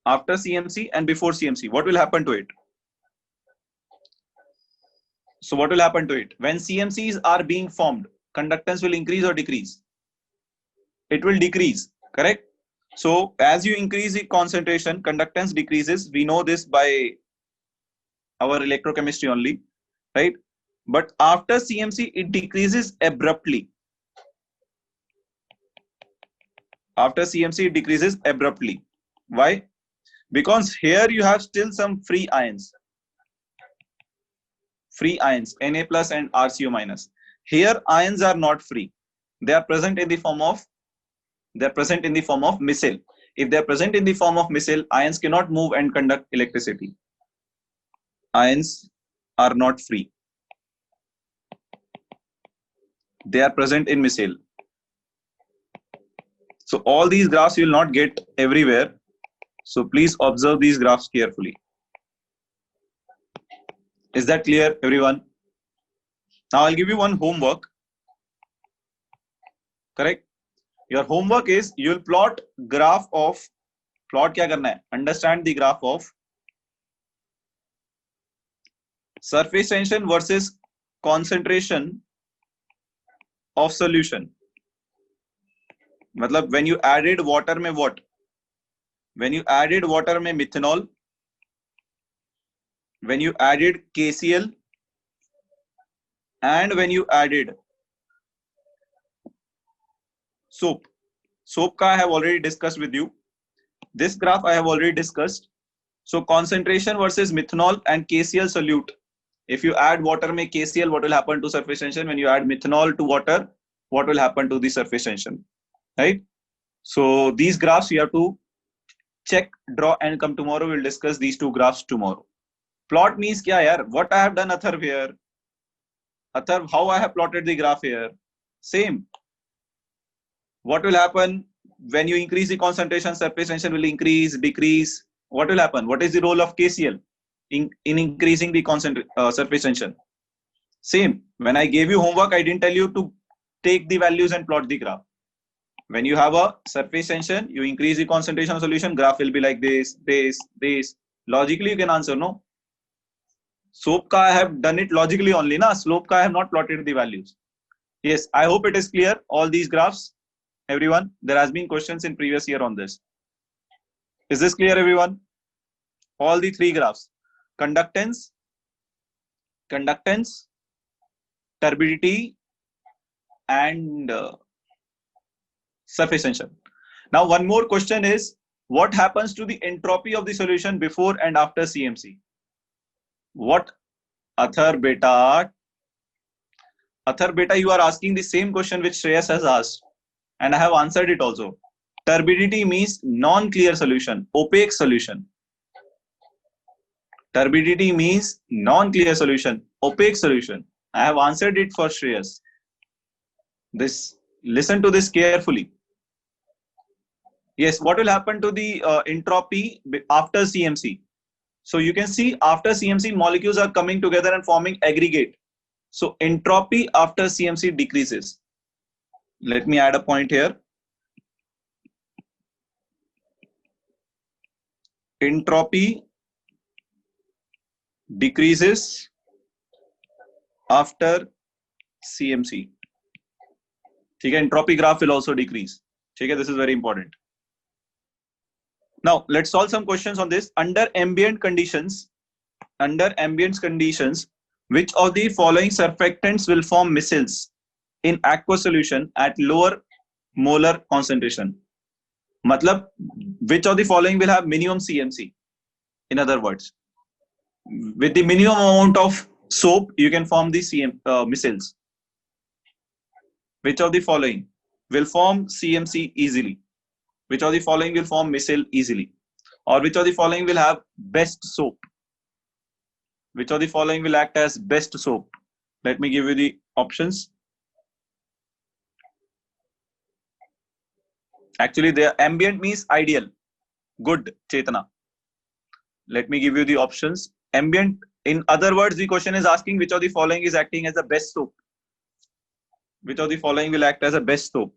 A: After CMC and before CMC, what will happen to it? So what will happen to it? When CMCs are being formed, conductance will increase or decrease? It will decrease, correct? So as you increase the concentration, conductance decreases. We know this by our electrochemistry only, right? But after CMC, it decreases abruptly. After CMC, it decreases abruptly. Why? Because here you have still some free ions. Free ions, Na plus and RCO minus. Here ions are not free. They are present in the form of micelle. If they are present in the form of micelle, ions cannot move and conduct electricity. Ions are not free. They are present in micelle. So all these graphs you will not get everywhere. So please observe these graphs carefully. Is that clear, everyone? Now I'll give you one homework. Correct? Your homework is you'll plot graph of, plot kya karna hai? Understand the graph of surface tension versus concentration of solution. मतलब when you added water में what? When you added water में methanol, when you added KCl, and when you added Soap ka I have already discussed with you. This graph I have already discussed. So concentration versus methanol and KCl solute. If you add water में KCl, what will happen to surface tension? When you add methanol to water, what will happen to the surface tension? Right? So these graphs you have to check, draw, and come tomorrow. We'll discuss these two graphs tomorrow. Plot means kya yaar? What I have done, Atharv, here. Atharv, how I have plotted the graph here? Same. What will happen when you increase the concentration? Surface tension will increase, decrease. What will happen? What is the role of KCl in increasing the surface tension? Same. When I gave you homework, I didn't tell you to take the values and plot the graph. When you have a surface tension, you increase the concentration of solution, graph will be like this. Logically, you can answer, no? Soap ka I have done it logically only, na? Slope ka I have not plotted the values. Yes, I hope it is clear, all these graphs. Everyone, there has been questions in previous year on this. Is this clear, everyone? All the three graphs: conductance, turbidity, and surface tension. Now, one more question is, what happens to the entropy of the solution before and after CMC? What, Athar beta, you are asking the same question which Shreyas has asked, and I have answered it also. Turbidity means non-clear solution, opaque solution. Turbidity means non-clear solution, opaque solution. I have answered it for Shreyas. Listen to this carefully. Yes, what will happen to the entropy after CMC? So you can see after CMC, molecules are coming together and forming aggregate. So entropy after CMC decreases. Let me add a point here. Entropy decreases after CMC. Okay, entropy graph will also decrease. Okay, this is very important. Now let's solve some questions on this. Under ambient conditions, which of the following surfactants will form micelles in aqueous solution at lower molar concentration? Matlab, which of the following will have minimum CMC? In other words, with the minimum amount of soap, you can form the micelles. Which of the following will form CMC easily? Which of the following will form micelle easily? Or which of the following will have best soap? Which of the following will act as best soap? Let me give you the options. Actually, the ambient means ideal, good, Chetana. Let me give you the options. Ambient, in other words, the question is asking which of the following is acting as the best soap? Which of the following will act as a best soap?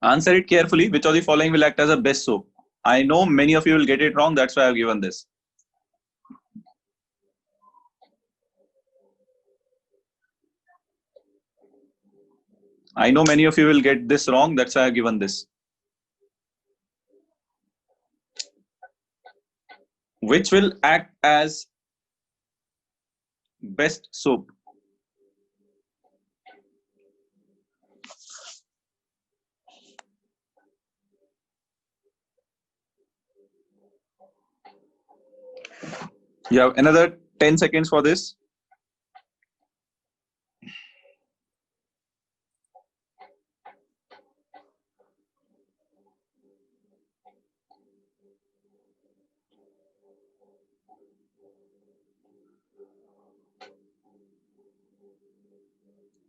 A: Answer it carefully. Which of the following will act as a best soap? I know many of you will get it wrong. That's why I've given this. I know many of you will get this wrong. That's why I've given this. Which will act as best soap? You have another 10 seconds for this.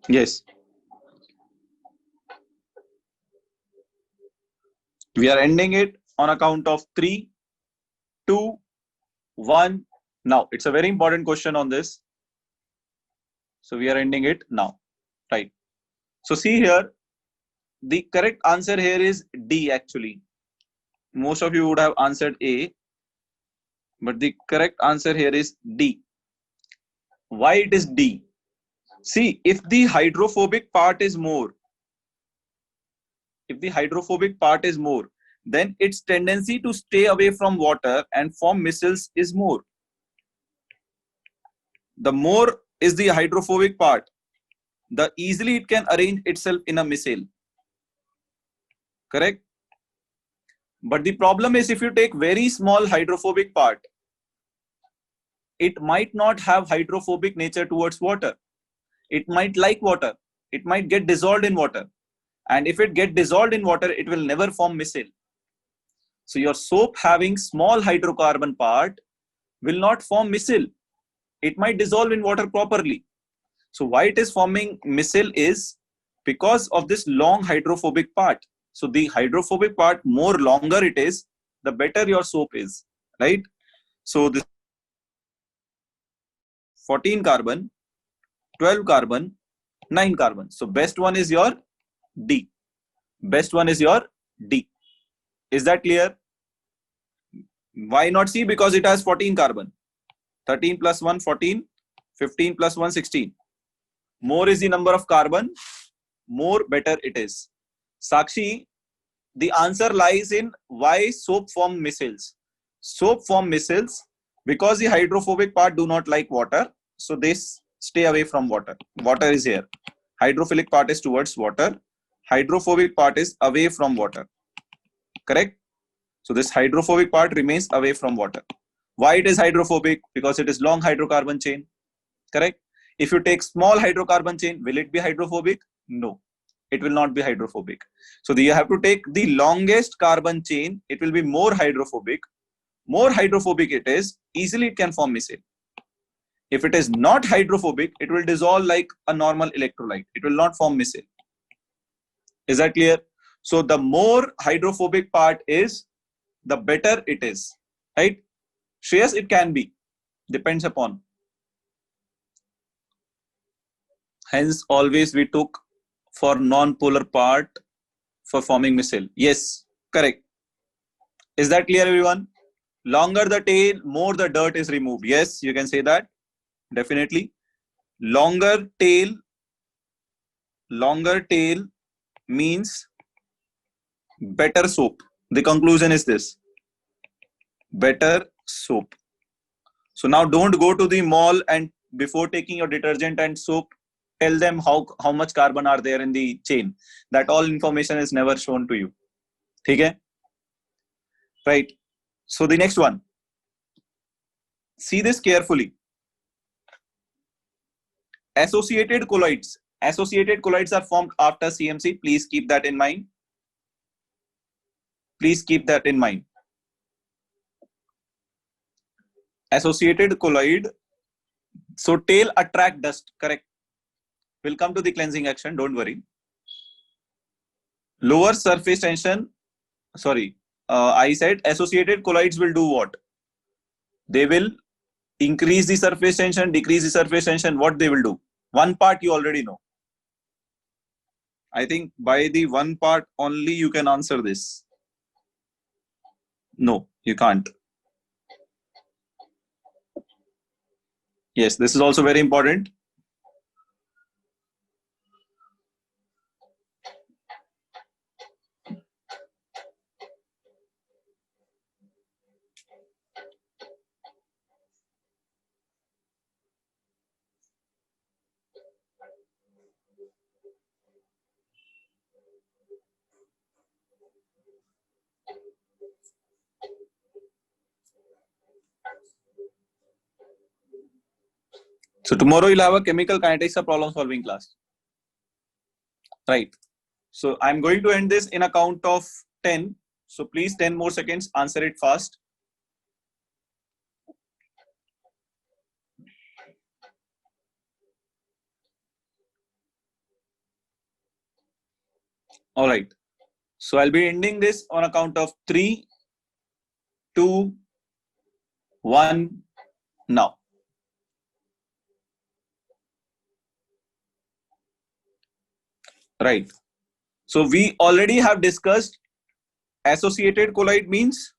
A: Yes. We are ending it on account of 3, 2, 1. Now, it's a very important question on this. So we are ending it now, right? So see here, the correct answer here is D actually. Most of you would have answered A, but the correct answer here is D. Why it is D? See, if the hydrophobic part is more, then its tendency to stay away from water and form micelles is more. The more is the hydrophobic part, the easily it can arrange itself in a micelle. Correct? But the problem is, if you take very small hydrophobic part, it might not have hydrophobic nature towards water. It might like water. It might get dissolved in water. And if it get dissolved in water, it will never form micelle. So your soap having small hydrocarbon part will not form micelle. It might dissolve in water properly. So why it is forming micelle is because of this long hydrophobic part. So the hydrophobic part, more longer it is, the better your soap is, right? So this 14 carbon, 12 carbon, 9 carbon. So best one is your D. Best one is your D. Is that clear? Why not C? Because it has 14 carbon. 13 plus 1, 14. 15 plus 1, 16. More is the number of carbon, more better it is. Sakshi, the answer lies in why soap form micelles. Soap form micelles because the hydrophobic part do not like water. So they stay away from water. Water is here. Hydrophilic part is towards water. Hydrophobic part is away from water. Correct? So this hydrophobic part remains away from water. Why it is hydrophobic? Because it is long hydrocarbon chain. Correct? If you take small hydrocarbon chain, will it be hydrophobic? No, it will not be hydrophobic. So you have to take the longest carbon chain. It will be more hydrophobic. More hydrophobic it is, easily it can form micelle. If it is not hydrophobic, it will dissolve like a normal electrolyte. It will not form micelle. Is that clear? So the more hydrophobic part is, the better it is, right? Shreyas, it can be, depends upon. Hence, always we took for non-polar part for forming micelle. Yes, correct. Is that clear, everyone? Longer the tail, more the dirt is removed. Yes, you can say that. Definitely. Longer tail means better soap. The conclusion is this. Better soap. So now don't go to the mall and before taking your detergent and soap, tell them how much carbon are there in the chain. That all information is never shown to you. Okay? Right. So the next one. See this carefully. Associated colloids. Associated colloids are formed after CMC. Please keep that in mind. Please keep that in mind. Associated colloid. So tail attract dust. Correct. We'll come to the cleansing action. Don't worry. Lower surface tension. Sorry. I said associated colloids will do what? They will increase the surface tension, decrease the surface tension. What they will do? One part you already know. I think by the one part only you can answer this. No, you can't. Yes, this is also very important. So tomorrow you'll have a chemical kinetics problem solving class. Right. So I'm going to end this in a count of 10. So please 10 more seconds, answer it fast. All right. So I'll be ending this on a count of 3, 2, 1, now. Right. So we already have discussed associated colloid means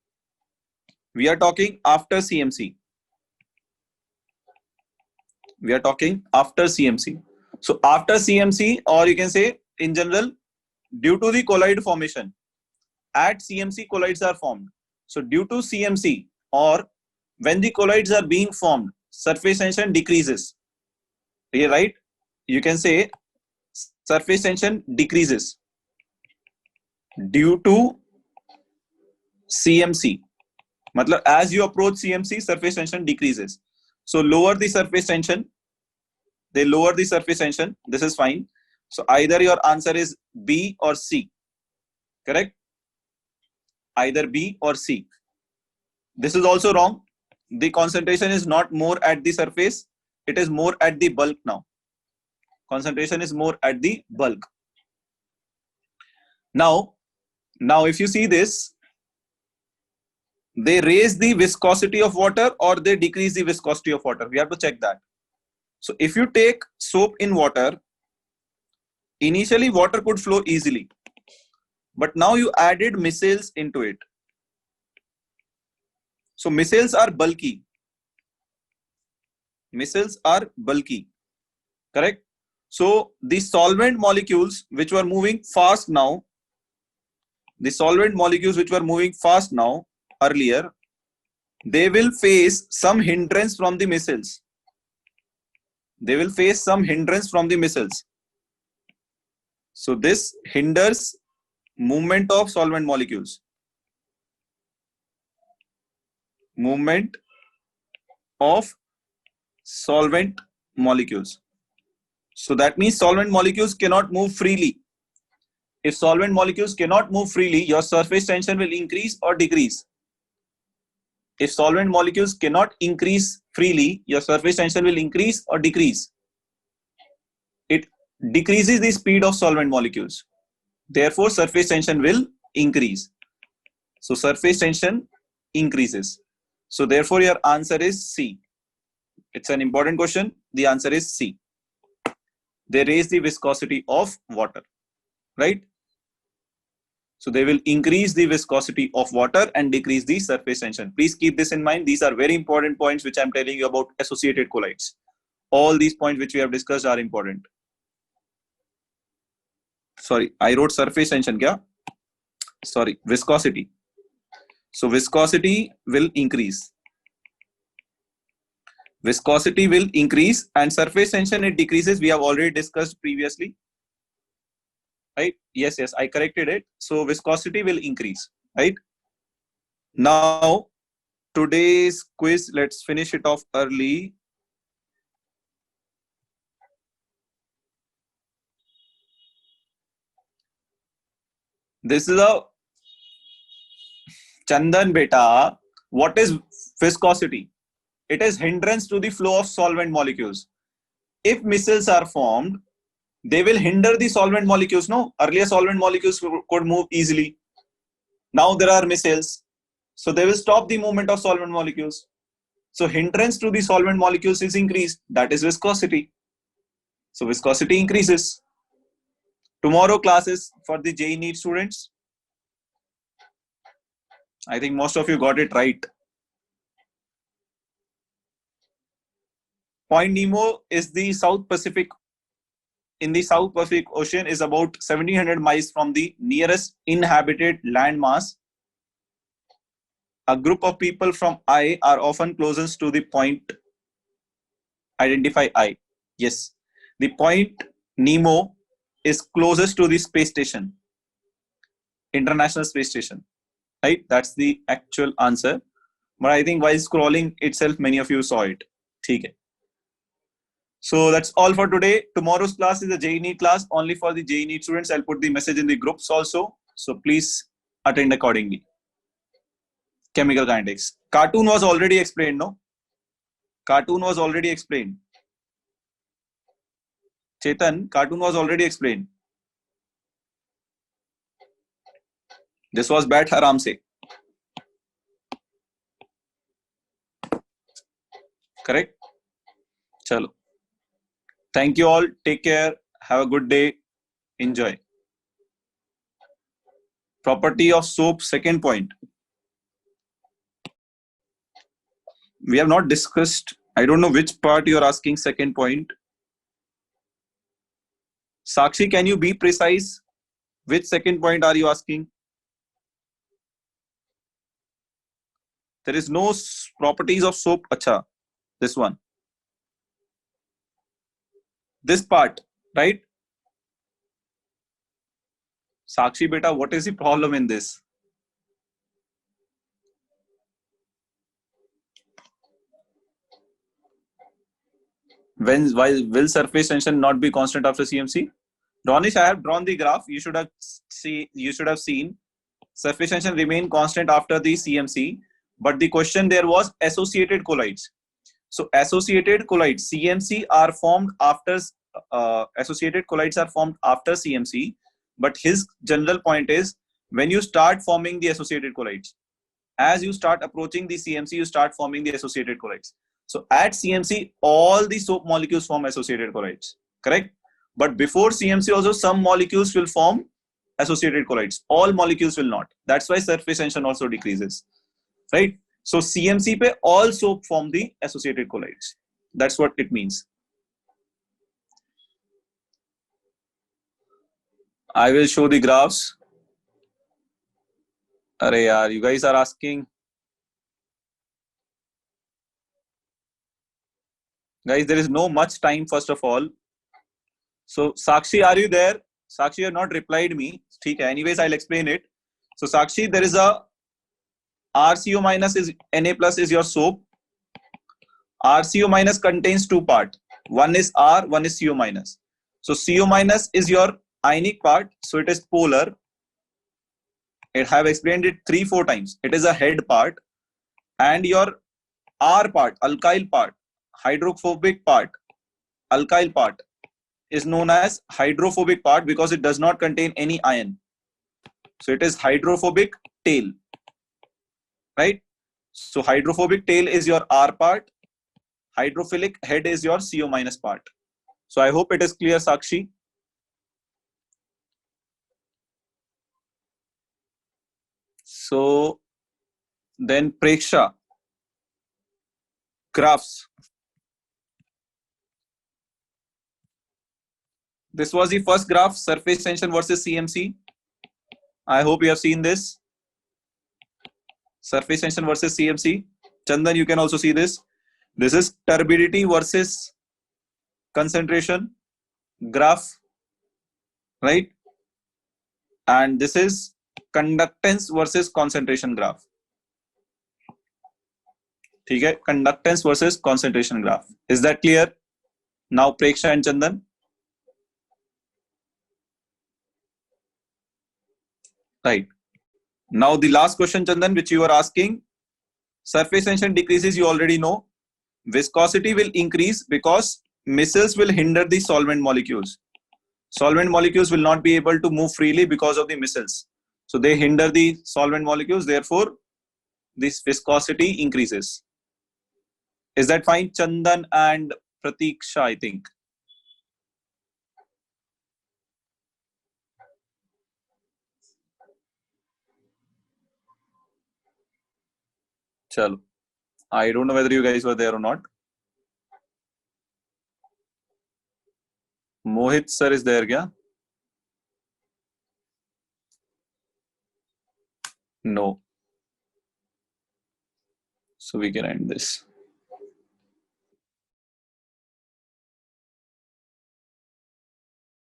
A: we are talking after CMC. We are talking after CMC. So after CMC, or you can say in general, due to the colloid formation, at CMC colloids are formed. So due to CMC, or when the colloids are being formed, surface tension decreases. Here, right? You can say surface tension decreases due to CMC. Matlab, as you approach CMC, surface tension decreases. So lower the surface tension. They lower the surface tension. This is fine. So either your answer is B or C. Correct? Either B or C. This is also wrong. The concentration is not more at the surface. It is more at the bulk now. Concentration is more at the bulk. Now if you see this, they raise the viscosity of water or they decrease the viscosity of water. We have to check that. So if you take soap in water, initially water could flow easily, but now you added micelles into it. So micelles are bulky. Micelles are bulky, correct? So the solvent molecules which were moving fast now, earlier, they will face some hindrance from the micelles. So this hinders movement of solvent molecules. So that means solvent molecules cannot move freely. If solvent molecules cannot move freely, your surface tension will increase or decrease. If solvent molecules cannot increase freely, your surface tension will increase or decrease. It decreases the speed of solvent molecules. Therefore, surface tension will increase. So surface tension increases. So therefore, your answer is C. It's an important question. The answer is C. They raise the viscosity of water, right? So they will increase the viscosity of water and decrease the surface tension. Please keep this in mind. These are very important points which I'm telling you about associated colloids. All these points which we have discussed are important. Sorry, I wrote surface tension. Kya? Sorry, viscosity. So viscosity will increase. Viscosity will increase and surface tension, it decreases. We have already discussed previously. Right? Yes, I corrected it. So viscosity will increase, right? Now, today's quiz, let's finish it off early. This is a Chandan beta. What is viscosity? It is hindrance to the flow of solvent molecules. If micelles are formed, they will hinder the solvent molecules. No, earlier solvent molecules could move easily. Now there are micelles, so they will stop the movement of solvent molecules. So hindrance to the solvent molecules is increased. That is viscosity. So viscosity increases. Tomorrow classes for the JEE NEET students. I think most of you got it right. Point Nemo is the South Pacific. In the South Pacific Ocean is about 1700 miles from the nearest inhabited landmass. A group of people from I are often closest to the point. Identify I. Yes. The point Nemo is closest to the space station. International Space Station. Right? That's the actual answer. But I think while scrolling itself, many of you saw it. Okay. So that's all for today. Tomorrow's class is a JEE NEET class only for the JEE NEET students. I'll put the message in the groups also. So please attend accordingly. Chemical kinetics. Cartoon was already explained, no? Cartoon was already explained. Chetan, cartoon was already explained. This was Bat Haram Se. Correct? Chalo. Thank you all. Take care. Have a good day. Enjoy. Property of soap, second point. We have not discussed. I don't know which part you are asking second point. Sakshi, can you be precise? Which second point are you asking? There is no properties of soap. Acha, this one. This part, right? Sakshi beta, what is the problem in this? Why will surface tension not be constant after CMC? Ronish, I have drawn the graph. You should have seen surface tension remain constant after the CMC, but the question there was associated colloids. So associated colloids CMC are formed after associated colloids are formed after CMC, but his general point is when you start forming the associated colloids, as you start approaching the CMC, you start forming the associated colloids. So at CMC, all the soap molecules form associated colloids, correct? But before CMC also, some molecules will form associated colloids. All molecules will not. That's why surface tension also decreases, right? So CMC pe all soap form the associated colloids. That's what it means. I will show the graphs. Arey yaar, you guys are asking. Guys, there is no much time, first of all. So Sakshi, are you there? Sakshi, you have not replied me. Okay, anyways, I'll explain it. So Sakshi, there is a RCO minus is Na plus is your soap. RCO minus contains two parts. One is R, one is CO minus. So CO minus is your ionic part. So it is polar. I have explained it 3-4 times. It is a head part. And your R part, alkyl part, hydrophobic part, alkyl part is known as hydrophobic part because it does not contain any ion. So it is hydrophobic tail, right? So hydrophobic tail is your R part. Hydrophilic head is your CO minus part. So I hope it is clear, Sakshi. So then Preksha, graphs. This was the first graph, surface tension versus CMC. I hope you have seen this. Surface tension versus CMC. Chandan, you can also see this. This is turbidity versus concentration graph, right? And this is conductance versus concentration graph. Okay, conductance versus concentration graph. Is that clear? Now Preksha and Chandan. Right. Now the last question, Chandan, which you are asking. Surface tension decreases, you already know. Viscosity will increase because micelles will hinder the solvent molecules. Solvent molecules will not be able to move freely because of the micelles. So they hinder the solvent molecules. Therefore, this viscosity increases. Is that fine, Chandan and Pratiksha, I think? Chalo. I don't know whether you guys were there or not. Mohit sir is there, kya? No. So we can end this.